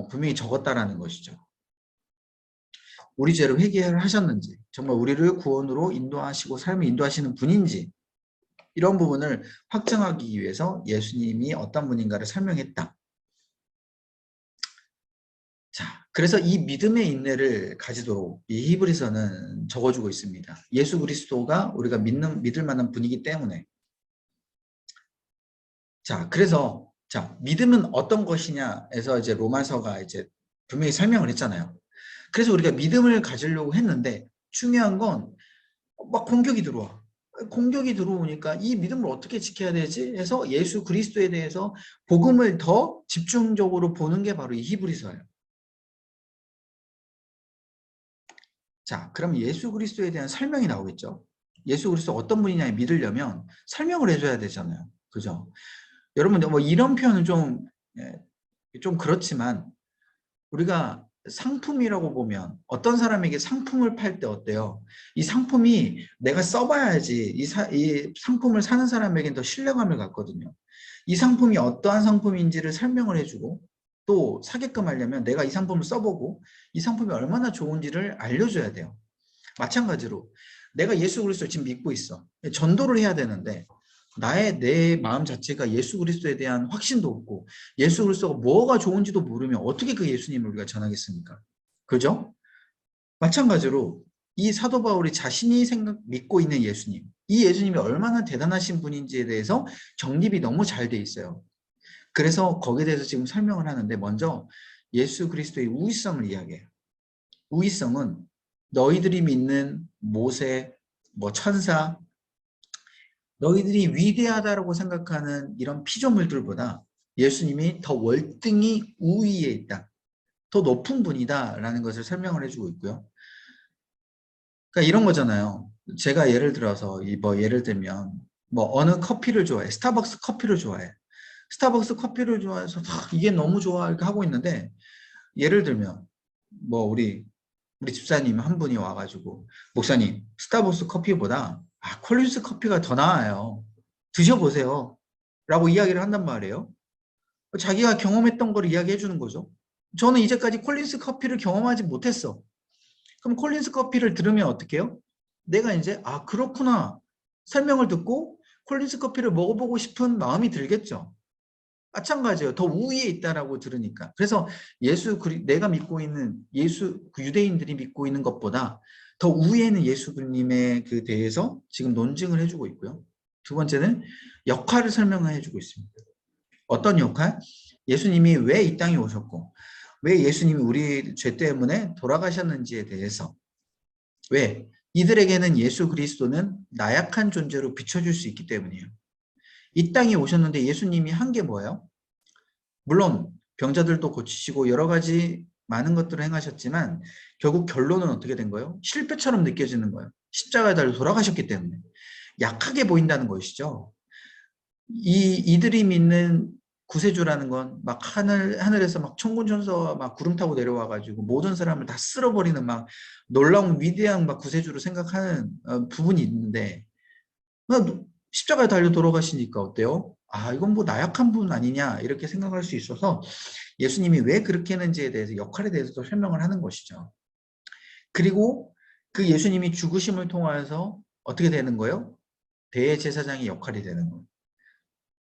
분명히 적었다라는 것이죠. 우리 죄를 회개를 하셨는지, 정말 우리를 구원으로 인도하시고 삶을 인도하시는 분인지, 이런 부분을 확정하기 위해서 예수님이 어떤 분인가를 설명했다. 자, 그래서 이 믿음의 인내를 가지도록 이 히브리서는 적어주고 있습니다. 예수 그리스도가 우리가 믿을 만한 분이기 때문에. 자, 그래서 믿음은 어떤 것이냐에서 이제 로마서가 이제 분명히 설명을 했잖아요. 그래서 우리가 믿음을 가지려고 했는데 중요한 건 막 공격이 들어와. 공격이 들어오니까 이 믿음을 어떻게 지켜야 되지? 해서 예수 그리스도에 대해서 복음을 더 집중적으로 보는 게 바로 이 히브리서예요. 자, 그럼 예수 그리스도에 대한 설명이 나오겠죠. 예수 그리스도 어떤 분이냐 믿으려면 설명을 해줘야 되잖아요. 그죠? 여러분, 뭐 이런 표현은 좀 그렇지만 우리가 상품이라고 보면 어떤 사람에게 상품을 팔 때 어때요? 이 상품이 내가 써봐야지 이 상품을 사는 사람에게는 더 신뢰감을 갖거든요. 이 상품이 어떠한 상품인지를 설명을 해주고 또 사게끔 하려면 내가 이 상품을 써보고 이 상품이 얼마나 좋은지를 알려줘야 돼요. 마찬가지로 내가 예수 그리스도를 지금 믿고 있어. 전도를 해야 되는데 내 마음 자체가 예수 그리스도에 대한 확신도 없고 예수 그리스도가 뭐가 좋은지도 모르면 어떻게 그 예수님을 우리가 전하겠습니까? 그죠? 마찬가지로 이 사도 바울이 자신이 믿고 있는 예수님, 이 예수님이 얼마나 대단하신 분인지에 대해서 정립이 너무 잘 돼 있어요. 그래서 거기에 대해서 지금 설명을 하는데 먼저 예수 그리스도의 우위성을 이야기해요. 우위성은 너희들이 믿는 모세, 천사, 너희들이 위대하다고 생각하는 이런 피조물들보다 예수님이 더 월등히 우위에 있다. 더 높은 분이다라는 것을 설명을 해주고 있고요. 그러니까 이런 거잖아요. 제가 예를 들어서 예를 들면 어느 커피를 좋아해. 스타벅스 커피를 좋아해. 스타벅스 커피를 좋아해서 이게 너무 좋아 이렇게 하고 있는데 예를 들면 우리 집사님 한 분이 와가지고 목사님 스타벅스 커피보다 콜린스 커피가 더 나아요. 드셔보세요. 라고 이야기를 한단 말이에요. 자기가 경험했던 걸 이야기해 주는 거죠. 저는 이제까지 콜린스 커피를 경험하지 못했어. 그럼 콜린스 커피를 들으면 어떻게 해요? 내가 이제 그렇구나 설명을 듣고 콜린스 커피를 먹어보고 싶은 마음이 들겠죠. 마찬가지예요. 더 우위에 있다라고 들으니까. 그래서 내가 믿고 있는 유대인들이 믿고 있는 것보다 더 우위에 있는 예수님에 대해서 지금 논증을 해주고 있고요. 두 번째는 역할을 설명해주고 있습니다. 어떤 역할? 예수님이 왜 이 땅에 오셨고 왜 예수님이 우리 죄 때문에 돌아가셨는지에 대해서 왜? 이들에게는 예수 그리스도는 나약한 존재로 비춰줄 수 있기 때문이에요. 이 땅에 오셨는데 예수님이 한 게 뭐예요? 물론 병자들도 고치시고 여러 가지 많은 것들을 행하셨지만 결국 결론은 어떻게 된 거예요? 실패처럼 느껴지는 거예요. 십자가에 달려 돌아가셨기 때문에. 약하게 보인다는 것이죠. 이들이 믿는 구세주라는 건 하늘에서 천군천사와 구름 타고 내려와가지고 모든 사람을 다 쓸어버리는 놀라운 위대한 구세주로 생각하는 부분이 있는데 십자가에 달려 돌아가시니까 어때요? 이건 나약한 분 아니냐 이렇게 생각할 수 있어서 예수님이 왜 그렇게 했는지에 대해서 역할에 대해서도 설명을 하는 것이죠. 그리고 그 예수님이 죽으심을 통해서 어떻게 되는 거예요? 대제사장의 역할이 되는 거예요.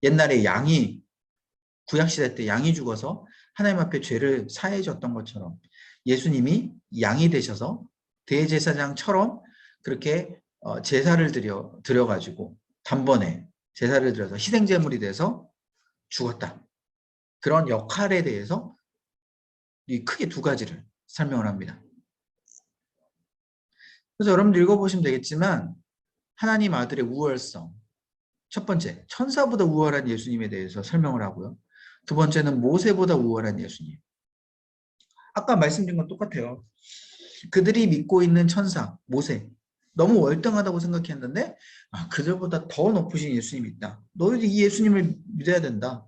옛날에 구약시대 때 양이 죽어서 하나님 앞에 죄를 사해 줬던 것처럼 예수님이 양이 되셔서 대제사장처럼 그렇게 제사를 드려가지고 단번에 제사를 드려서 희생제물이 돼서 죽었다. 그런 역할에 대해서 크게 두 가지를 설명을 합니다. 그래서 여러분들 읽어보시면 되겠지만 하나님 아들의 우월성, 첫 번째 천사보다 우월한 예수님에 대해서 설명을 하고요. 두 번째는 모세보다 우월한 예수님. 아까 말씀드린 건 똑같아요. 그들이 믿고 있는 천사, 모세 너무 월등하다고 생각했는데 그들보다 더 높으신 예수님이 있다. 너희들 이 예수님을 믿어야 된다.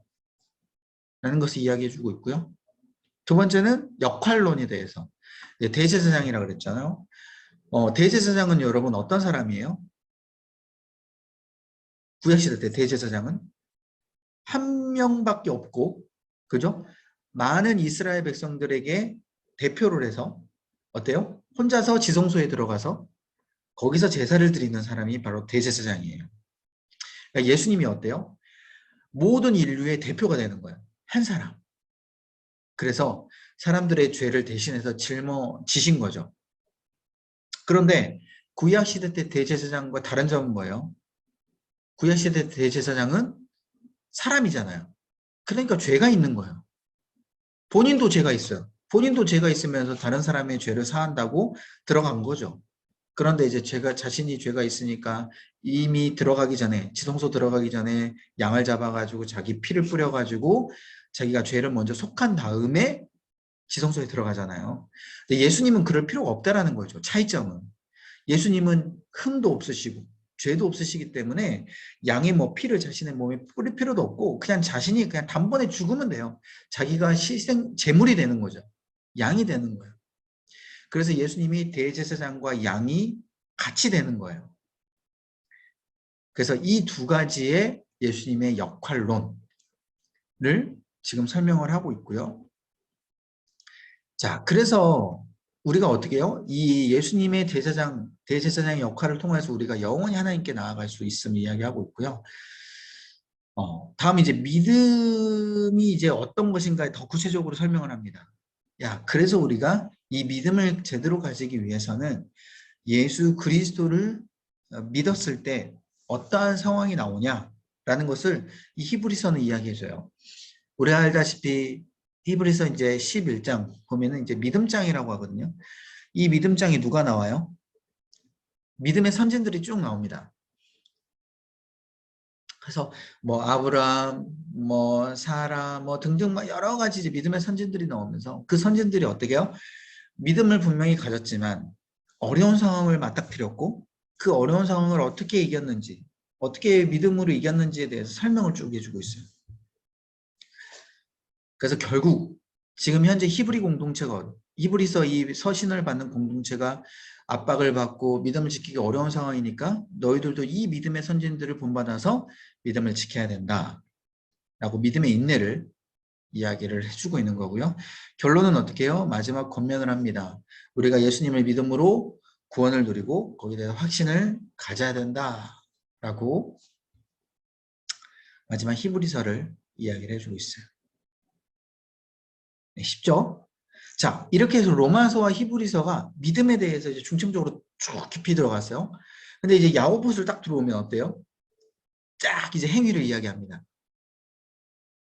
라는 것을 이야기해 주고 있고요. 두 번째는 역할론에 대해서 대제사장이라고 그랬잖아요. 대제사장은 여러분 어떤 사람이에요? 구약시대 때 대제사장은 한 명밖에 없고, 그죠? 많은 이스라엘 백성들에게 대표를 해서 어때요? 혼자서 지성소에 들어가서 거기서 제사를 드리는 사람이 바로 대제사장이에요. 그러니까 예수님이 어때요? 모든 인류의 대표가 되는 거예요. 한 사람. 그래서 사람들의 죄를 대신해서 짊어지신 거죠. 그런데 구약시대 때 대제사장과 다른 점은 뭐예요? 구약시대 때 대제사장은 사람이잖아요. 그러니까 죄가 있는 거예요. 본인도 죄가 있어요. 본인도 죄가 있으면서 다른 사람의 죄를 사한다고 들어간 거죠. 그런데 이제 자신이 죄가 있으니까 이미 들어가기 전에, 지성소 들어가기 전에 양을 잡아가지고 자기 피를 뿌려가지고 자기가 죄를 먼저 속한 다음에 지성소에 들어가잖아요. 근데 예수님은 그럴 필요가 없다라는 거죠. 차이점은. 예수님은 흠도 없으시고 죄도 없으시기 때문에 양의 뭐 피를 자신의 몸에 뿌릴 필요도 없고 그냥 자신이 그냥 단번에 죽으면 돼요. 자기가 희생 제물이 되는 거죠. 양이 되는 거예요. 그래서 예수님이 대제사장과 양이 같이 되는 거예요. 그래서 이 두 가지의 예수님의 역할론을 지금 설명을 하고 있고요. 자, 그래서 우리가 어떻게 해요? 이 예수님의 대제사장의 역할을 통해서 우리가 영원히 하나님께 나아갈 수 있음을 이야기하고 있고요. 다음 이제 믿음이 이제 어떤 것인가에 더 구체적으로 설명을 합니다. 야, 그래서 우리가 이 믿음을 제대로 가지기 위해서는 예수 그리스도를 믿었을 때 어떠한 상황이 나오냐라는 것을 이 히브리서는 이야기해줘요. 우리가 알다시피 히브리서 이제 11장 보면은 이제 믿음장이라고 하거든요. 이 믿음장에 누가 나와요? 믿음의 선진들이 쭉 나옵니다. 그래서 뭐 아브라함, 뭐 사라, 뭐 등등 여러 가지 이제 믿음의 선진들이 나오면서 그 선진들이 어떻게 해요? 믿음을 분명히 가졌지만 어려운 상황을 맞닥뜨렸고 그 어려운 상황을 어떻게 이겼는지, 어떻게 믿음으로 이겼는지에 대해서 설명을 쭉 해주고 있어요. 그래서 결국 지금 현재 히브리서 이 서신을 받는 공동체가 압박을 받고 믿음을 지키기 어려운 상황이니까 너희들도 이 믿음의 선진들을 본받아서 믿음을 지켜야 된다 라고 믿음의 인내를 이야기를 해주고 있는 거고요. 결론은 어떻게 해요? 마지막 권면을 합니다. 우리가 예수님을 믿음으로 구원을 누리고 거기에 대해서 확신을 가져야 된다라고 마지막 히브리서를 이야기를 해주고 있어요. 네, 쉽죠? 자, 이렇게 해서 로마서와 히브리서가 믿음에 대해서 이제 중점적으로 쭉 깊이 들어갔어요. 근데 이제 야고보서를 딱 들어오면 어때요? 쫙 이제 행위를 이야기합니다.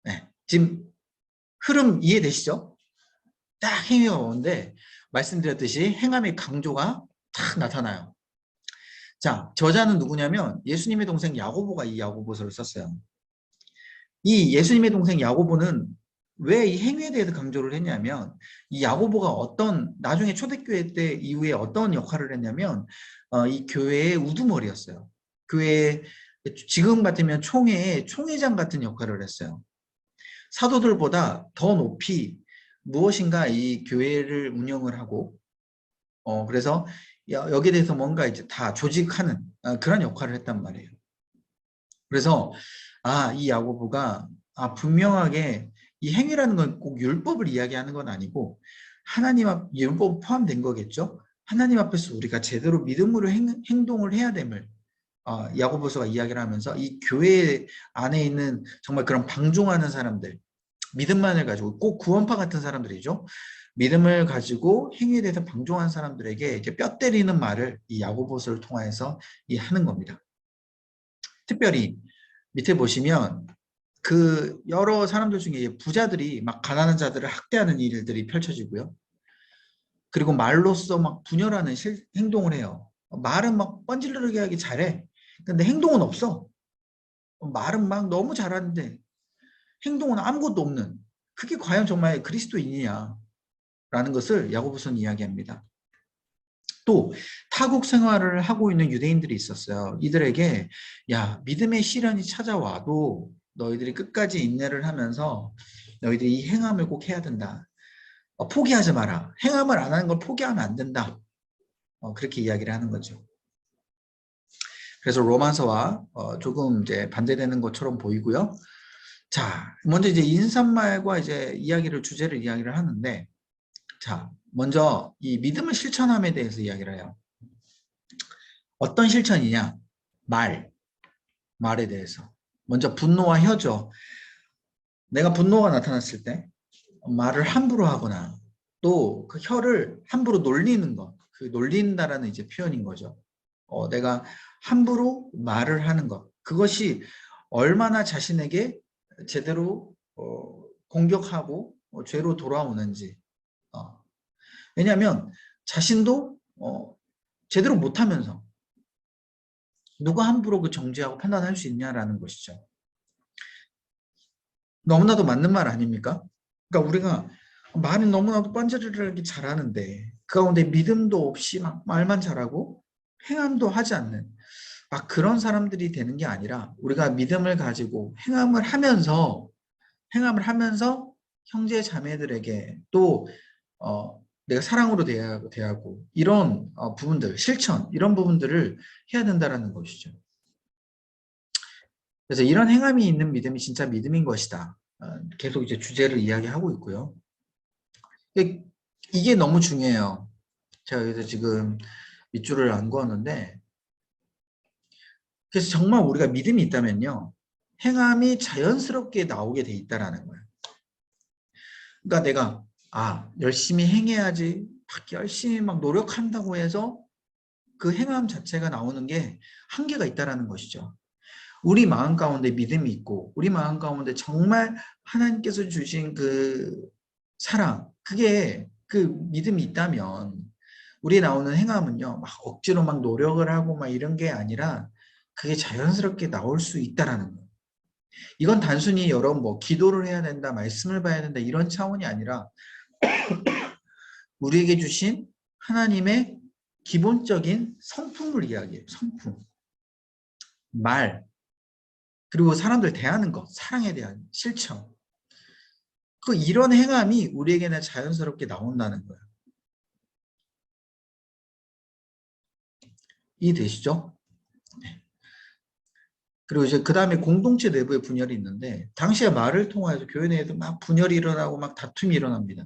네, 지금 흐름 이해되시죠? 딱 행위가 오는데 말씀드렸듯이 행함의 강조가 탁 나타나요. 자, 저자는 누구냐면 예수님의 동생 야고보가 이 야고보서를 썼어요. 이 예수님의 동생 야고보는 왜 이 행위에 대해서 강조를 했냐면 이 야고보가 나중에 초대교회 때 이후에 어떤 역할을 했냐면 이 교회의 우두머리였어요. 교회 지금 같으면 총회장 같은 역할을 했어요. 사도들보다 더 높이 무엇인가 이 교회를 운영을 하고 그래서 여기에 대해서 뭔가 이제 다 조직하는 그런 역할을 했단 말이에요. 그래서 이 야고보가 분명하게 이 행위라는 건 꼭 율법을 이야기하는 건 아니고 하나님 앞 율법 포함된 거겠죠. 하나님 앞에서 우리가 제대로 믿음으로 행동을 해야 됨을 야고보서가 이야기를 하면서 이 교회 안에 있는 정말 그런 방종하는 사람들, 믿음만을 가지고 꼭 구원파 같은 사람들이죠. 믿음을 가지고 행위에 대해서 방종한 사람들에게 이제 뼈 때리는 말을 이 야고보서를 통해서 하는 겁니다. 특별히 밑에 보시면 그 여러 사람들 중에 부자들이 막 가난한 자들을 학대하는 일들이 펼쳐지고요. 그리고 말로써 막 분열하는 행동을 해요. 말은 막 뻔질르게 하기 잘해. 근데 행동은 없어. 말은 막 너무 잘하는데 행동은 아무것도 없는. 그게 과연 정말 그리스도인이냐 라는 것을 야고보서는 이야기합니다. 또 타국 생활을 하고 있는 유대인들이 있었어요. 이들에게 야, 믿음의 시련이 찾아와도 너희들이 끝까지 인내를 하면서 너희들이 이 행함을 꼭 해야 된다. 포기하지 마라. 행함을 안 하는 걸 포기하면 안 된다. 그렇게 이야기를 하는 거죠. 그래서 로마서와 조금 이제 반대되는 것처럼 보이고요. 자, 먼저 이제 인사말과 이제 주제를 이야기를 하는데, 자, 먼저 이 믿음을 실천함에 대해서 이야기를 해요. 어떤 실천이냐? 말에 대해서. 먼저 분노와 혀죠. 내가 분노가 나타났을 때 말을 함부로 하거나 또 그 혀를 함부로 놀리는 것, 그 놀린다라는 이제 표현인 거죠. 내가 함부로 말을 하는 것, 그것이 얼마나 자신에게 제대로 공격하고 죄로 돌아오는지. 왜냐하면 자신도 제대로 못하면서 누가 함부로 그 정죄하고 판단할 수 있냐라는 것이죠. 너무나도 맞는 말 아닙니까? 그러니까 우리가 말은 너무나도 뻔질르게 잘하는데 그 가운데 믿음도 없이 막 말만 잘하고 행함도 하지 않는 막 그런 사람들이 되는 게 아니라 우리가 믿음을 가지고 행함을 하면서 형제 자매들에게 또 내가 사랑으로 대하고 이런 부분들, 실천 이런 부분들을 해야 된다라는 것이죠. 그래서 이런 행함이 있는 믿음이 진짜 믿음인 것이다. 계속 이제 주제를 이야기하고 있고요. 이게 너무 중요해요. 제가 그래서 지금 밑줄을 안 그었는데, 그래서 정말 우리가 믿음이 있다면요, 행함이 자연스럽게 나오게 돼 있다라는 거예요. 그러니까 내가 열심히 행해야지, 막 열심히 막 노력한다고 해서 그 행함 자체가 나오는 게 한계가 있다라는 것이죠. 우리 마음 가운데 믿음이 있고 우리 마음 가운데 정말 하나님께서 주신 그 사랑, 그게 그 믿음이 있다면 우리에 나오는 행함은요 막 억지로 막 노력을 하고 막 이런 게 아니라 그게 자연스럽게 나올 수 있다라는 거예요. 이건 단순히 여러분 뭐 기도를 해야 된다, 말씀을 봐야 된다 이런 차원이 아니라 우리에게 주신 하나님의 기본적인 성품을 이야기해요. 성품, 말, 그리고 사람들 대하는 것, 사랑에 대한 실천. 이런 행함이 우리에게는 자연스럽게 나온다는 거예요. 이해되시죠? 네. 그리고 이제 그 다음에 공동체 내부의 분열이 있는데 당시에 말을 통하여서 교회 내에도 막 분열이 일어나고 막 다툼이 일어납니다.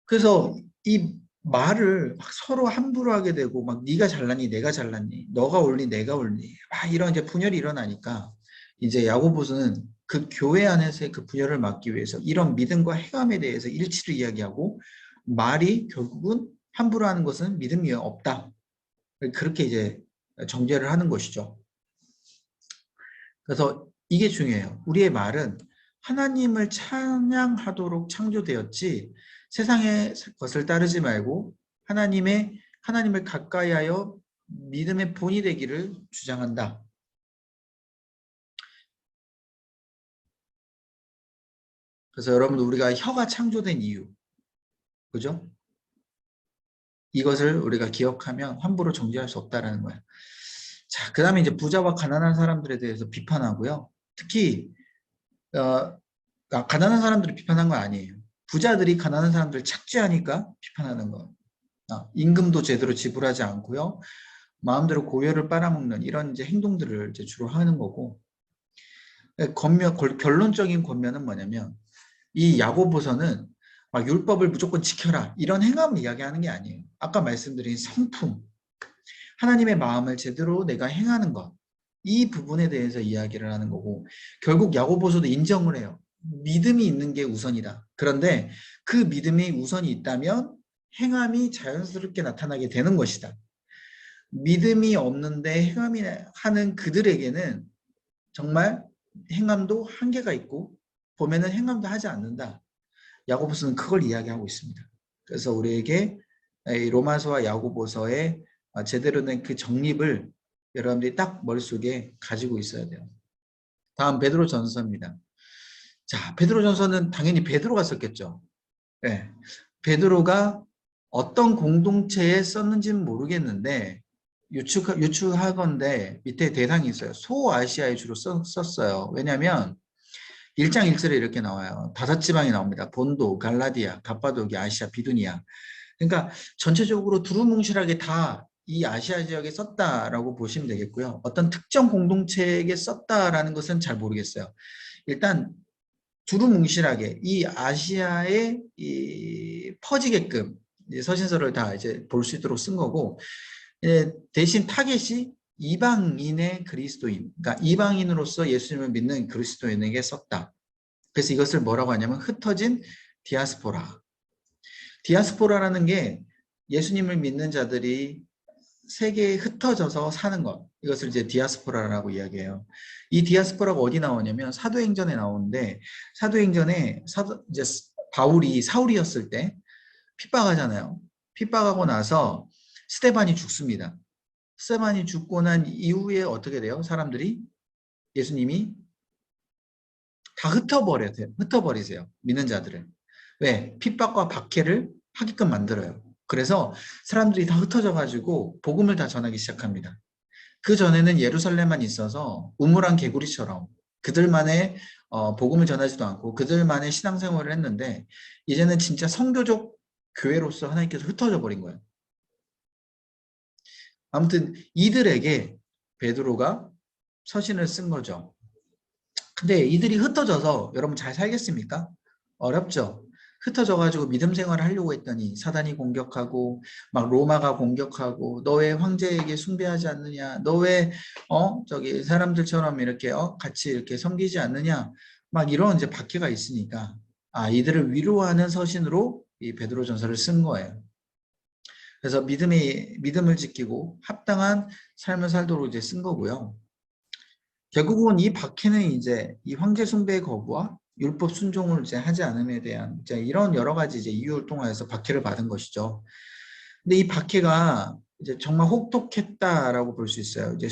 그래서 이 말을 막 서로 함부로 하게 되고 막 네가 잘났니 내가 잘났니 너가 옳니 내가 옳니 막 이런 이제 분열이 일어나니까 이제 야고보서는 그 교회 안에서의 그 분열을 막기 위해서 이런 믿음과 행함에 대해서 일치를 이야기하고 말이 결국은 함부로 하는 것은 믿음이 없다. 그렇게 이제 정죄를 하는 것이죠. 그래서 이게 중요해요. 우리의 말은 하나님을 찬양하도록 창조되었지 세상의 것을 따르지 말고 하나님을 가까이하여 믿음의 본이 되기를 주장한다. 그래서 여러분 우리가 혀가 창조된 이유, 그죠? 이것을 우리가 기억하면 함부로 정죄할 수 없다라는 거예요. 자, 그 다음에 이제 부자와 가난한 사람들에 대해서 비판하고요. 특히 가난한 사람들을 비판한 건 아니에요. 부자들이 가난한 사람들을 착취하니까 비판하는 거. 임금도 제대로 지불하지 않고요. 마음대로 고열을 빨아먹는 이런 이제 행동들을 이제 주로 하는 거고. 결론적인 권면은 뭐냐면 이 야고보서는 막 율법을 무조건 지켜라 이런 행함을 이야기하는 게 아니에요. 아까 말씀드린 성품, 하나님의 마음을 제대로 내가 행하는 것, 이 부분에 대해서 이야기를 하는 거고 결국 야고보서도 인정을 해요. 믿음이 있는 게 우선이다. 그런데 그 믿음이 우선이 있다면 행함이 자연스럽게 나타나게 되는 것이다. 믿음이 없는데 행함이 하는 그들에게는 정말 행함도 한계가 있고 보면은 행함도 하지 않는다. 야고보서는 그걸 이야기하고 있습니다. 그래서 우리에게 로마서와 야고보서의 제대로 된 그 정립을 여러분들이 딱 머릿속에 가지고 있어야 돼요. 다음 베드로전서입니다. 자, 베드로전서는 당연히 베드로가 썼겠죠. 네. 베드로가 어떤 공동체에 썼는지는 모르겠는데 유추하건대 밑에 대상이 있어요. 소아시아에 주로 썼어요. 왜냐하면 1장 1절에 이렇게 나와요. 5지방이 나옵니다. 본도, 갈라디아, 갑바도기, 아시아, 비두니아. 그러니까 전체적으로 두루뭉실하게 다 이 아시아 지역에 썼다라고 보시면 되겠고요. 어떤 특정 공동체에게 썼다라는 것은 잘 모르겠어요. 일단 두루뭉실하게 이 아시아에 퍼지게끔 이제 서신서를 다 이제 볼 수 있도록 쓴 거고, 대신 타겟이 이방인의 그리스도인, 그러니까 이방인으로서 예수님을 믿는 그리스도인에게 썼다. 그래서 이것을 뭐라고 하냐면 흩어진 디아스포라. 디아스포라라는 게 예수님을 믿는 자들이 세계에 흩어져서 사는 것. 이것을 이제 디아스포라라고 이야기해요. 이 디아스포라가 어디 나오냐면 사도행전에 나오는데, 사도행전에 이제 바울이 사울이었을 때 핍박하잖아요. 핍박하고 나서 스데반이 죽습니다. 스데반이 죽고 난 이후에 어떻게 돼요? 사람들이 예수님이 다 흩어버리세요. 믿는 자들을. 왜? 핍박과 박해를 하게끔 만들어요. 그래서 사람들이 다 흩어져 가지고 복음을 다 전하기 시작합니다. 그 전에는 예루살렘만 있어서 우물안 개구리처럼 그들만의 복음을 전하지도 않고 그들만의 신앙생활을 했는데, 이제는 진짜 성교적 교회로서 하나님께서 흩어져 버린 거예요. 아무튼 이들에게 베드로가 서신을 쓴 거죠. 근데 이들이 흩어져서 여러분 잘 살겠습니까? 어렵죠. 흩어져 가지고 믿음 생활을 하려고 했더니 사단이 공격하고 막 로마가 공격하고, 너 왜 황제에게 숭배하지 않느냐, 너 왜 저기 사람들처럼 이렇게 같이 이렇게 섬기지 않느냐, 막 이런 이제 박해가 있으니까 이들을 위로하는 서신으로 이 베드로전서를 쓴 거예요. 그래서 믿음을 지키고 합당한 삶을 살도록 이제 쓴 거고요. 결국은 이 박해는 이제 이 황제 숭배의 거부와 율법 순종을 이제 하지 않음에 대한 이제 이런 여러 가지 이제 이유를 통해서 박해를 받은 것이죠. 근데 이 박해가 이제 정말 혹독했다라고 볼 수 있어요. 이제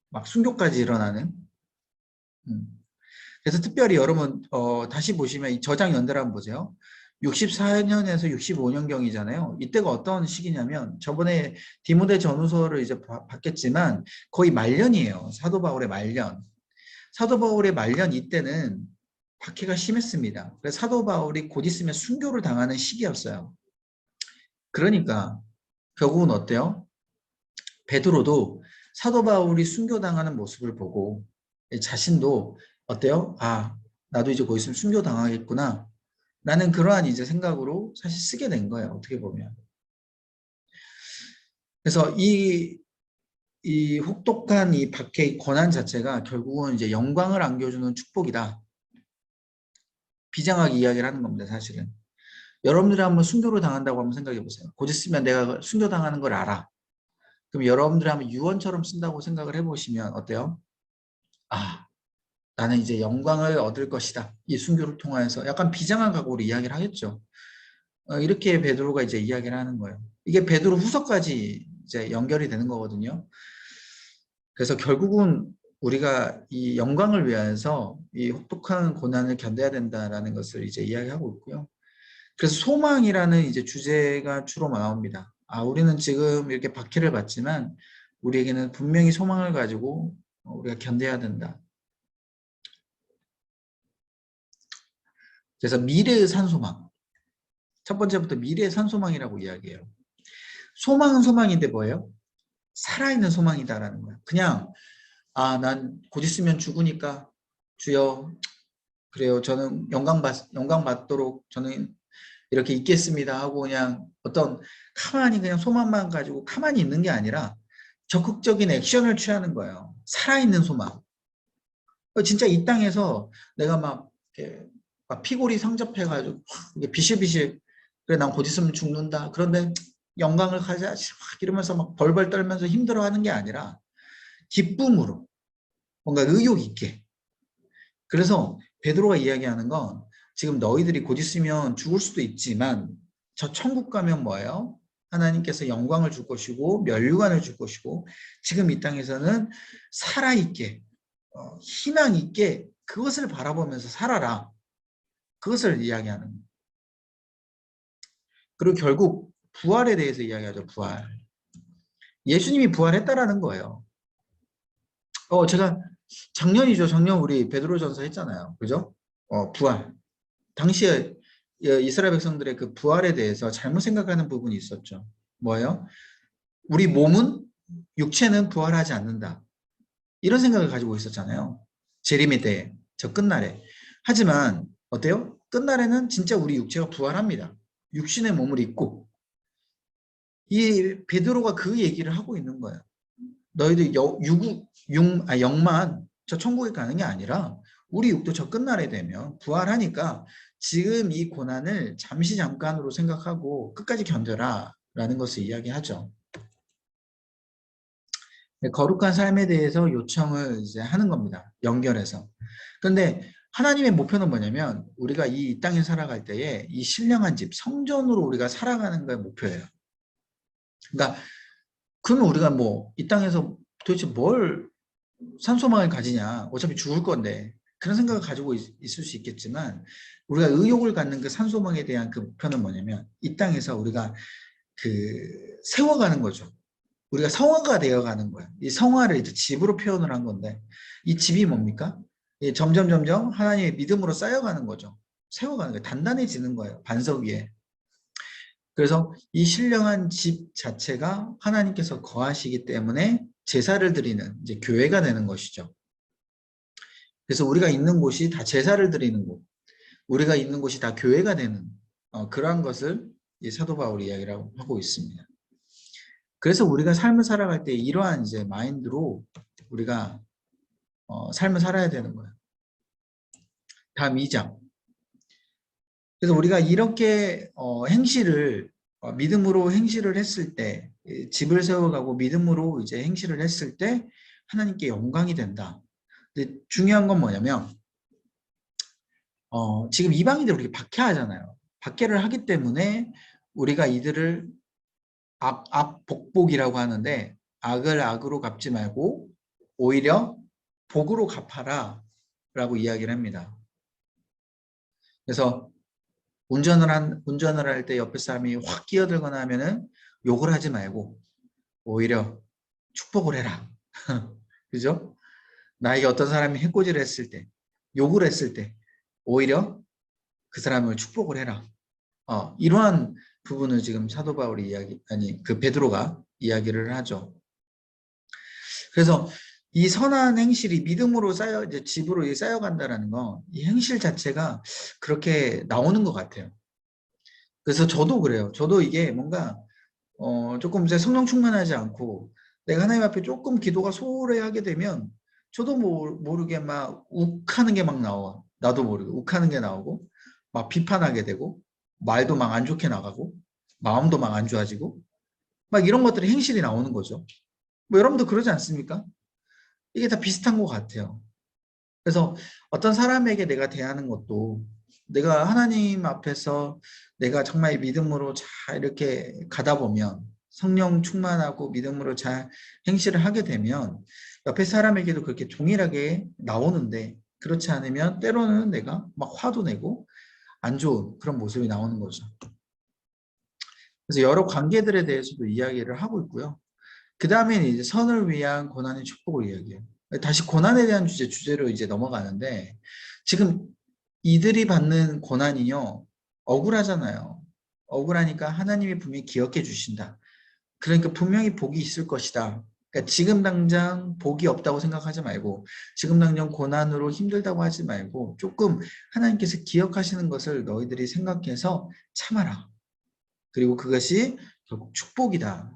막 순교까지 일어나는. 그래서 특별히 여러분 다시 보시면 이 저장 연대를 한번 보세요. 64년에서 65년경이잖아요. 이때가 어떤 시기냐면 저번에 디모데 전후서를 이제 봤겠지만 거의 말년이에요. 사도 바울의 말년. 사도 바울의 말년 이때는 박해가 심했습니다. 그래서 사도 바울이 곧 있으면 순교를 당하는 시기였어요. 그러니까 결국은 어때요? 베드로도 사도 바울이 순교당하는 모습을 보고 자신도 어때요? 나도 이제 곧 있으면 순교당하겠구나. 라는 그러한 이제 생각으로 사실 쓰게 된 거예요. 어떻게 보면. 그래서 이 혹독한 이 박해의 권한 자체가 결국은 이제 영광을 안겨주는 축복이다. 비장하게 이야기를 하는 겁니다, 사실은. 여러분들이 한번 순교를 당한다고 한번 생각해 보세요. 곧 있으면 내가 순교당하는 걸 알아. 그럼 여러분들이 한번 유언처럼 쓴다고 생각을 해보시면 어때요? 나는 이제 영광을 얻을 것이다. 이 순교를 통하여서 약간 비장한 각오로 이야기를 하겠죠. 이렇게 베드로가 이제 이야기를 하는 거예요. 이게 베드로 후서까지 이제 연결이 되는 거거든요. 그래서 결국은 우리가 이 영광을 위하여서 이 혹독한 고난을 견뎌야 된다라는 것을 이제 이야기하고 있고요. 그래서 소망이라는 이제 주제가 주로 나옵니다. 우리는 지금 이렇게 박해를 받지만 우리에게는 분명히 소망을 가지고 우리가 견뎌야 된다. 그래서 미래의 산소망. 첫 번째부터 미래의 산소망이라고 이야기해요. 소망은 소망인데 뭐예요? 살아있는 소망이다라는 거야. 그냥 난 곧 있으면 죽으니까 주여 그래요. 저는 영광 받도록 저는 이렇게 있겠습니다 하고 그냥 어떤 가만히 그냥 소망만 가지고 가만히 있는 게 아니라 적극적인 액션을 취하는 거예요. 살아있는 소망. 진짜 이 땅에서 내가 막 이렇게 막 피골이 상접해가지고 비실비실 그래 난 곧 있으면 죽는다. 그런데 영광을 가져야지 막 이러면서 막 벌벌 떨면서 힘들어하는 게 아니라 기쁨으로 뭔가 의욕 있게. 그래서 베드로가 이야기하는 건 지금 너희들이 곧 있으면 죽을 수도 있지만 저 천국 가면 뭐예요? 하나님께서 영광을 줄 것이고 면류관을 줄 것이고 지금 이 땅에서는 살아있게 희망 있게 그것을 바라보면서 살아라. 그것을 이야기하는 거예요. 그리고 결국 부활에 대해서 이야기하죠. 부활. 예수님이 부활했다라는 거예요. 제가 작년 우리 베드로전서 했잖아요. 그죠? 부활. 당시에 이스라엘 백성들의 그 부활에 대해서 잘못 생각하는 부분이 있었죠. 뭐예요? 우리 몸은, 육체는 부활하지 않는다. 이런 생각을 가지고 있었잖아요. 재림의 때에, 저 끝날에. 하지만 어때요? 끝날에는 진짜 우리 육체가 부활합니다. 육신의 몸을 입고. 이 베드로가 그 얘기를 하고 있는 거예요. 너희들 영만 저 천국에 가는 게 아니라 우리 육도 저 끝날에 되면 부활하니까 지금 이 고난을 잠시 잠깐으로 생각하고 끝까지 견뎌라 라는 것을 이야기하죠. 거룩한 삶에 대해서 요청을 이제 하는 겁니다. 연결해서. 그런데 하나님의 목표는 뭐냐면 우리가 이 땅에 살아갈 때에 이 신령한 집, 성전으로 우리가 살아가는 게 목표예요. 그러니까 그러면 우리가 뭐 이 땅에서 도대체 뭘 산소망을 가지냐, 어차피 죽을 건데 그런 생각을 가지고 있을 수 있겠지만 우리가 의욕을 갖는 그 산소망에 대한 그 목표는 뭐냐면 이 땅에서 우리가 그 세워가는 거죠. 우리가 성화가 되어가는 거야. 이 성화를 이제 집으로 표현을 한 건데 이 집이 뭡니까? 점점 하나님의 믿음으로 쌓여가는 거죠. 세워가는 거예요. 단단해지는 거예요. 반석 위에. 그래서 이 신령한 집 자체가 하나님께서 거하시기 때문에 제사를 드리는 이제 교회가 되는 것이죠. 그래서 우리가 있는 곳이 다 제사를 드리는 곳, 우리가 있는 곳이 다 교회가 되는 그러한 것을 이 사도 바울이 이야기를 하고 있습니다. 그래서 우리가 삶을 살아갈 때 이러한 이제 마인드로 우리가 삶을 살아야 되는 거예요. 다음 2장. 그래서 우리가 이렇게 행실을 믿음으로 행실을 했을 때 집을 세워가고 믿음으로 이제 행실을 했을 때 하나님께 영광이 된다. 근데 중요한 건 뭐냐면 지금 이방인들 우리가 박해하잖아요. 박해를 하기 때문에 우리가 이들을 악복복이라고 하는데 악을 악으로 갚지 말고 오히려 복으로 갚아라 라고 이야기를 합니다. 그래서 운전을 할 때 옆에 사람이 확 끼어들거나 하면은 욕을 하지 말고 오히려 축복을 해라. 그죠? 나에게 어떤 사람이 해코지를 했을 때, 욕을 했을 때 오히려 그 사람을 축복을 해라. 이러한 부분을 지금 사도 바울이 그 베드로가 이야기를 하죠. 그래서 이 선한 행실이 믿음으로 이제 집으로 쌓여간다라는 거, 이 행실 자체가 그렇게 나오는 것 같아요. 그래서 저도 그래요. 저도 이게 뭔가 조금 이제 성령 충만하지 않고 내가 하나님 앞에 조금 기도가 소홀하게 되면 저도 모르게 막 욱하는 게 막 나와. 나도 모르게 욱하는 게 나오고 막 비판하게 되고 말도 막 안 좋게 나가고 마음도 막 안 좋아지고 막 이런 것들이 행실이 나오는 거죠. 뭐 여러분도 그러지 않습니까? 이게 다 비슷한 것 같아요. 그래서 어떤 사람에게 내가 대하는 것도 내가 하나님 앞에서 내가 정말 믿음으로 잘 이렇게 가다 보면 성령 충만하고 믿음으로 잘 행실을 하게 되면 옆에 사람에게도 그렇게 동일하게 나오는데 그렇지 않으면 때로는 내가 막 화도 내고 안 좋은 그런 모습이 나오는 거죠. 그래서 여러 관계들에 대해서도 이야기를 하고 있고요. 그 다음에는 이제 선을 위한 고난의 축복을 이야기해요. 다시 고난에 대한 주제로 이제 넘어가는데 지금 이들이 받는 고난이요. 억울하잖아요. 억울하니까 하나님이 분명히 기억해 주신다. 그러니까 분명히 복이 있을 것이다. 그러니까 지금 당장 복이 없다고 생각하지 말고 지금 당장 고난으로 힘들다고 하지 말고 조금 하나님께서 기억하시는 것을 너희들이 생각해서 참아라. 그리고 그것이 결국 축복이다.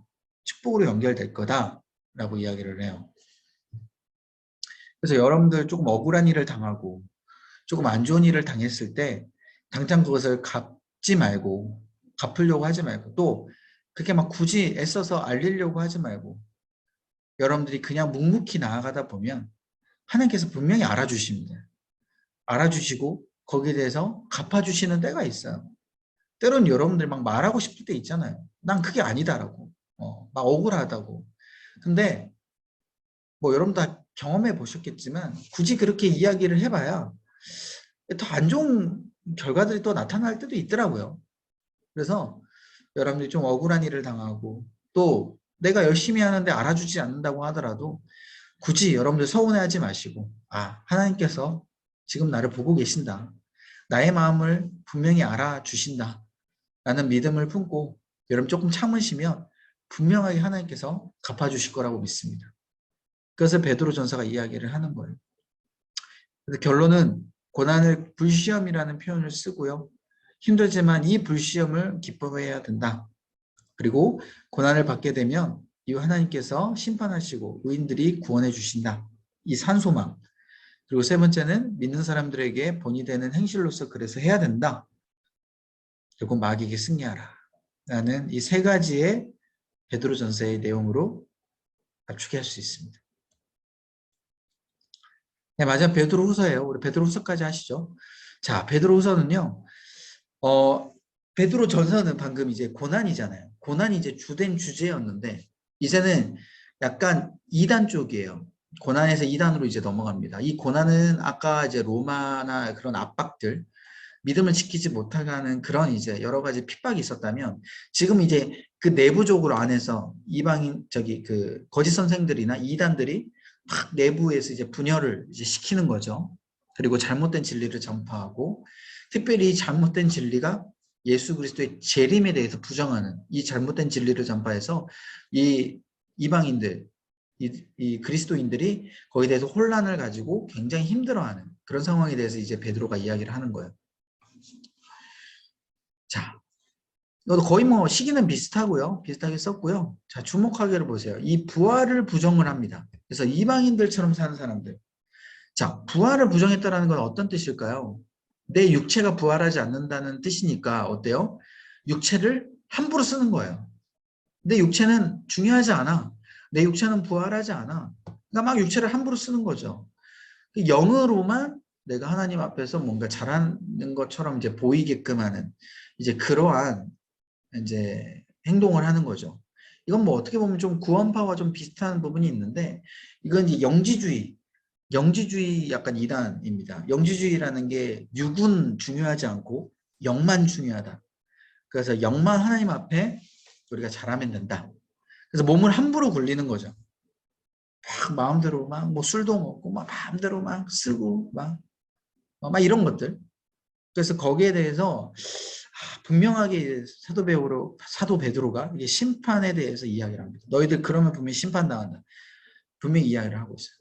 축복으로 연결될 거다라고 이야기를 해요. 그래서 여러분들 조금 억울한 일을 당하고 조금 안 좋은 일을 당했을 때 당장 그것을 갚지 말고 갚으려고 하지 말고 또 그렇게 막 굳이 애써서 알리려고 하지 말고 여러분들이 그냥 묵묵히 나아가다 보면 하나님께서 분명히 알아주십니다. 알아주시고 거기에 대해서 갚아주시는 때가 있어요. 때로는 여러분들 막 말하고 싶을 때 있잖아요. 난 그게 아니다라고. 막 억울하다고. 근데 뭐 여러분 다 경험해 보셨겠지만 굳이 그렇게 이야기를 해봐야 더 안 좋은 결과들이 또 나타날 때도 있더라고요. 그래서 여러분들이 좀 억울한 일을 당하고 또 내가 열심히 하는데 알아주지 않는다고 하더라도 굳이 여러분들 서운해하지 마시고 하나님께서 지금 나를 보고 계신다. 나의 마음을 분명히 알아주신다 라는 믿음을 품고 여러분 조금 참으시면 분명하게 하나님께서 갚아주실 거라고 믿습니다. 그것을 베드로 전서가 이야기를 하는 거예요. 그래서 결론은 고난을 불시험이라는 표현을 쓰고요. 힘들지만 이 불시험을 기뻐해야 된다. 그리고 고난을 받게 되면 이 하나님께서 심판하시고 의인들이 구원해 주신다. 이 산소망. 그리고 세 번째는 믿는 사람들에게 본이 되는 행실로서 그래서 해야 된다. 그리고 마귀에게 승리하라. 라는 이 세 가지의 베드로전서의 내용으로 압축할 수 있습니다. 네, 맞아요. 베드로후서예요. 우리 베드로후서까지 하시죠. 자, 베드로후서는요. 베드로전서는 방금 이제 고난이잖아요. 고난이 이제 주된 주제였는데 이제는 약간 2단 쪽이에요. 고난에서 2단으로 이제 넘어갑니다. 이 고난은 아까 이제 로마나 그런 압박들, 믿음을 지키지 못하게 하는 그런 이제 여러 가지 핍박이 있었다면 지금 이제 그 내부적으로 안에서 이방인 그 거짓 선생들이나 이단들이 막 내부에서 이제 분열을 이제 시키는 거죠. 그리고 잘못된 진리를 전파하고 특별히 잘못된 진리가 예수 그리스도의 재림에 대해서 부정하는 이 잘못된 진리를 전파해서 이 이방인들 이 그리스도인들이 거기에 대해서 혼란을 가지고 굉장히 힘들어하는 그런 상황에 대해서 이제 베드로가 이야기를 하는 거예요. 자, 이것도 거의 뭐 시기는 비슷하고요. 비슷하게 썼고요. 자, 주목하기를 보세요. 이 부활을 부정을 합니다. 그래서 이방인들처럼 사는 사람들. 자, 부활을 부정했다는 건 어떤 뜻일까요? 내 육체가 부활하지 않는다는 뜻이니까 어때요? 육체를 함부로 쓰는 거예요. 내 육체는 중요하지 않아. 내 육체는 부활하지 않아. 그러니까 막 육체를 함부로 쓰는 거죠. 영으로만 내가 하나님 앞에서 뭔가 잘하는 것처럼 이제 보이게끔 하는 이제 그러한 이제 행동을 하는 거죠. 이건 뭐 어떻게 보면 좀 구원파와 좀 비슷한 부분이 있는데 이건 이제 영지주의 약간 이단입니다. 영지주의라는 게 육은 중요하지 않고 영만 중요하다. 그래서 영만 하나님 앞에 우리가 잘하면 된다. 그래서 몸을 함부로 굴리는 거죠. 막 마음대로 막 뭐 술도 먹고 막 마음대로 막 쓰고 막 이런 것들. 그래서 거기에 대해서 분명하게 사도 베드로가 이게 심판에 대해서 이야기를 합니다. 너희들 그러면 분명히 심판당한다. 분명히 이야기를 하고 있어요.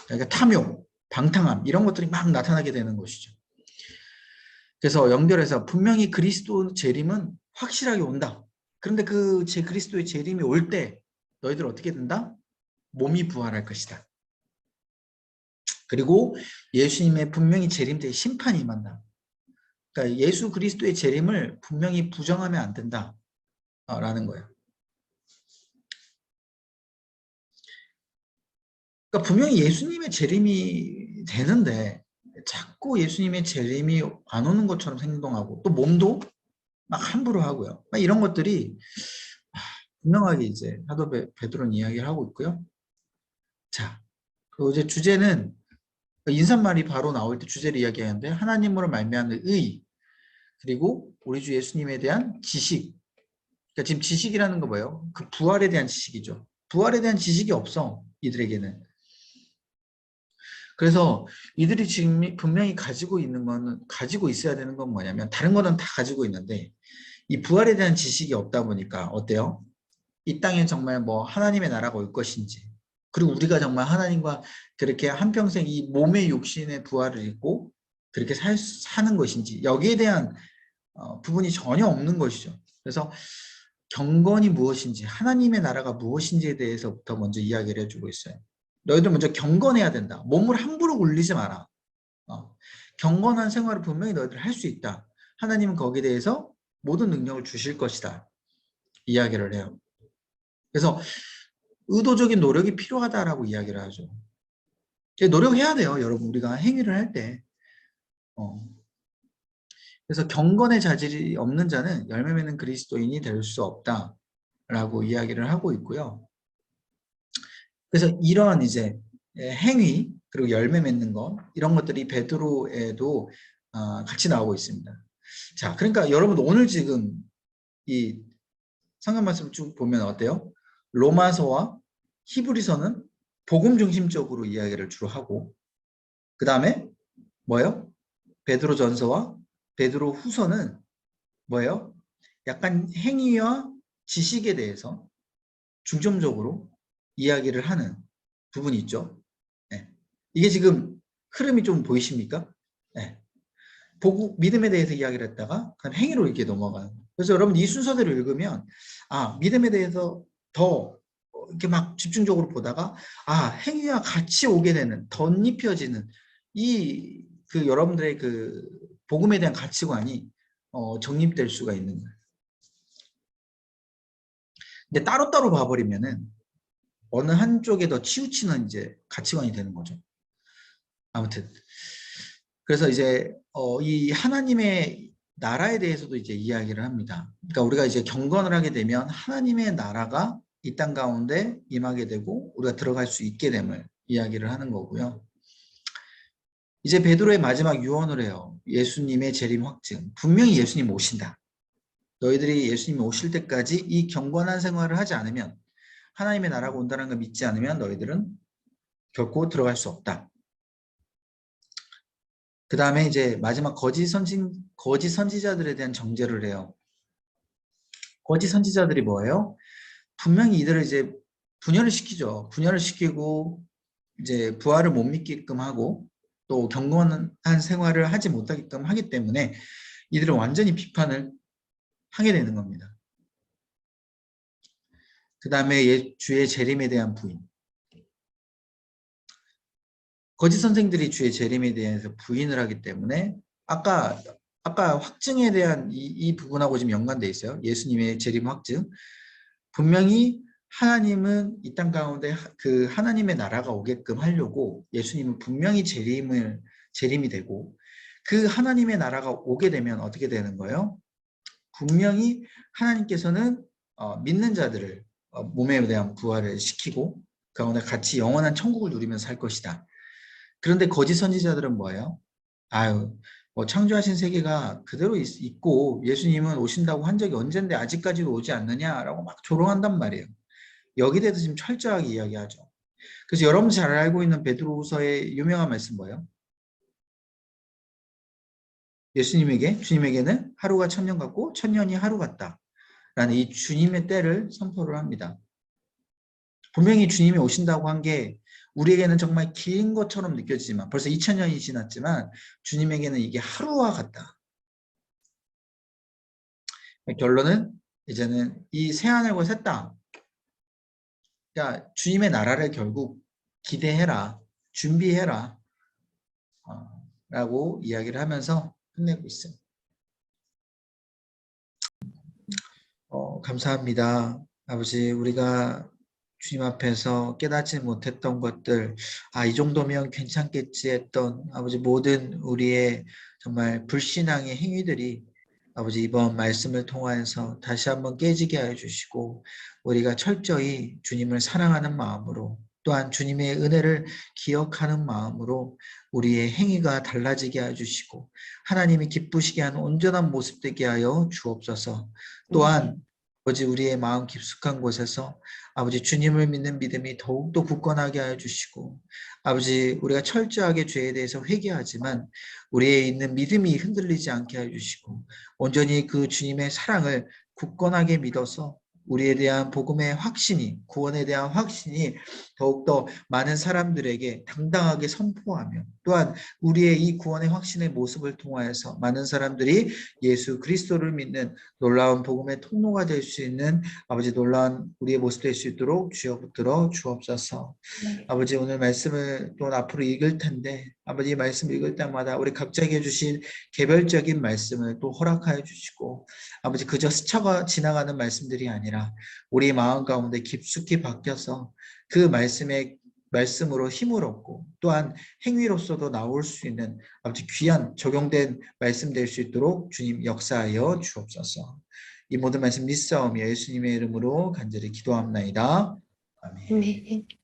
그러니까 탐욕, 방탕함 이런 것들이 막 나타나게 되는 것이죠. 그래서 연결해서 분명히 그리스도 재림은 확실하게 온다. 그런데 그 그리스도의 재림이 올 때 너희들 어떻게 된다? 몸이 부활할 것이다. 그리고 예수님의 분명히 재림 때 심판이 임한다. 그러니까 예수 그리스도의 재림을 분명히 부정하면 안 된다라는 거예요. 그러니까 분명히 예수님의 재림이 되는데 자꾸 예수님의 재림이 안 오는 것처럼 행동하고 또 몸도 막 함부로 하고요. 막 이런 것들이 분명하게 이제 사도 베드로는 이야기를 하고 있고요. 자, 그리고 이제 주제는 인사말이 바로 나올 때 주제를 이야기하는데 하나님으로 말미암는 의 그리고 우리 주 예수님에 대한 지식. 그러니까 지금 지식이라는 거 뭐예요? 그 부활에 대한 지식이죠. 부활에 대한 지식이 없어 이들에게는. 그래서 이들이 지금 분명히 가지고 있는 거는 가지고 있어야 되는 건 뭐냐면 다른 거는 다 가지고 있는데 이 부활에 대한 지식이 없다 보니까 어때요? 이 땅에 정말 뭐 하나님의 나라가 올 것인지 그리고 우리가 정말 하나님과 그렇게 한평생 이 몸의 육신의 부활을 입고 그렇게 사는 것인지 여기에 대한 부분이 전혀 없는 것이죠. 그래서 경건이 무엇인지 하나님의 나라가 무엇인지에 대해서부터 먼저 이야기를 해주고 있어요. 너희들 먼저 경건해야 된다. 몸을 함부로 굴리지 마라. 경건한 생활을 분명히 너희들 할 수 있다. 하나님은 거기에 대해서 모든 능력을 주실 것이다. 이야기를 해요. 그래서 의도적인 노력이 필요하다라고 이야기를 하죠. 노력해야 돼요, 여러분. 우리가 행위를 할 때. 그래서 경건의 자질이 없는 자는 열매 맺는 그리스도인이 될 수 없다라고 이야기를 하고 있고요. 그래서 이러한 이제 행위 그리고 열매 맺는 것 이런 것들이 베드로에도 같이 나오고 있습니다. 자, 그러니까 여러분 오늘 지금 이 상관 말씀 쭉 보면 어때요? 로마서와 히브리서는 복음 중심적으로 이야기를 주로 하고 그 다음에 뭐예요? 베드로전서와 베드로 후서는 뭐예요? 약간 행위와 지식에 대해서 중점적으로 이야기를 하는 부분이 있죠. 네. 이게 지금 흐름이 좀 보이십니까? 네. 보고 믿음에 대해서 이야기를 했다가 그다음 행위로 이렇게 넘어가는 거예요. 그래서 여러분 이 순서대로 읽으면 믿음에 대해서 더 이렇게 막 집중적으로 보다가 행위와 같이 오게 되는 덧입혀지는 이 그 여러분들의 그 복음에 대한 가치관이 정립될 수가 있는 거예요. 근데 따로따로 봐버리면은 어느 한쪽에 더 치우치는 이제 가치관이 되는 거죠. 아무튼 그래서 이제 이 하나님의 나라에 대해서도 이제 이야기를 합니다. 그러니까 우리가 이제 경건을 하게 되면 하나님의 나라가 이 땅 가운데 임하게 되고 우리가 들어갈 수 있게 됨을 이야기를 하는 거고요. 이제 베드로의 마지막 유언을 해요. 예수님의 재림 확증. 분명히 예수님 오신다. 너희들이 예수님이 오실 때까지 이 경건한 생활을 하지 않으면 하나님의 나라가 온다는 걸 믿지 않으면 너희들은 결코 들어갈 수 없다. 그 다음에 이제 마지막 거짓 선지자들에 대한 정죄를 해요. 거짓 선지자들이 뭐예요? 분명히 이들을 이제 분열을 시키죠. 분열을 시키고 이제 부활을 못 믿게끔 하고 또 경건한 생활을 하지 못하게끔 하기 때문에 이들은 완전히 비판을 하게 되는 겁니다. 그 다음에 주의 재림에 대한 부인. 거짓 선생들이 주의 재림에 대해서 부인을 하기 때문에 아까 확증에 대한 이 부분하고 지금 연관돼 있어요. 예수님의 재림 확증. 분명히 하나님은 이 땅 가운데 그 하나님의 나라가 오게끔 하려고 예수님은 분명히 재림이 되고 그 하나님의 나라가 오게 되면 어떻게 되는 거예요? 분명히 하나님께서는 믿는 자들을 몸에 대한 부활을 시키고 그 가운데 같이 영원한 천국을 누리면서 살 것이다. 그런데 거짓 선지자들은 뭐예요? 뭐 창조하신 세계가 그대로 있고 예수님은 오신다고 한 적이 언젠데 아직까지도 오지 않느냐라고 막 조롱한단 말이에요. 여기 대해서 지금 철저하게 이야기하죠. 그래서 여러분 잘 알고 있는 베드로후서의 유명한 말씀 뭐예요? 주님에게는 하루가 천년 같고 천년이 하루 같다. 라는 이 주님의 때를 선포를 합니다. 분명히 주님이 오신다고 한 게 우리에게는 정말 긴 것처럼 느껴지지만 벌써 2000년이 지났지만 주님에게는 이게 하루와 같다. 결론은 이제는 이 새하늘과 새 땅, 그러니까 주님의 나라를 결국 기대해라, 준비해라 라고 이야기를 하면서 끝내고 있어요. 감사합니다. 아버지, 우리가 주님 앞에서 깨닫지 못했던 것들, 이 정도면 괜찮겠지 했던 아버지 모든 우리의 정말 불신앙의 행위들이 아버지 이번 말씀을 통하여서 다시 한번 깨지게 하여 주시고 우리가 철저히 주님을 사랑하는 마음으로 또한 주님의 은혜를 기억하는 마음으로 우리의 행위가 달라지게 하여 주시고 하나님이 기쁘시게 하는 온전한 모습 되게 하여 주옵소서. 또한 아버지 우리의 마음 깊숙한 곳에서 아버지 주님을 믿는 믿음이 더욱더 굳건하게 하여 주시고 아버지 우리가 철저하게 죄에 대해서 회개하지만 우리의 있는 믿음이 흔들리지 않게 하여 주시고 온전히 그 주님의 사랑을 굳건하게 믿어서 우리에 대한 복음의 확신이 구원에 대한 확신이 더욱더 많은 사람들에게 당당하게 선포하며 또한 우리의 이 구원의 확신의 모습을 통하여서 많은 사람들이 예수 그리스도를 믿는 놀라운 복음의 통로가 될 수 있는 아버지 놀라운 우리의 모습 될 수 있도록 주여 붙들어 주옵소서. 아버지 오늘 말씀을 또 앞으로 읽을 텐데 아버지 말씀 읽을 때마다 우리 각자에게 주신 개별적인 말씀을 또 허락하여 주시고 아버지 그저 스쳐 지나가는 말씀들이 아니라 우리 마음 가운데 깊숙이 박혀서 그 말씀으로 힘을 얻고 또한 행위로서도 나올 수 있는 아버지 귀한 적용된 말씀 될 수 있도록 주님 역사하여 주옵소서. 이 모든 말씀 믿사오며 예수님의 이름으로 간절히 기도합나이다. 아멘.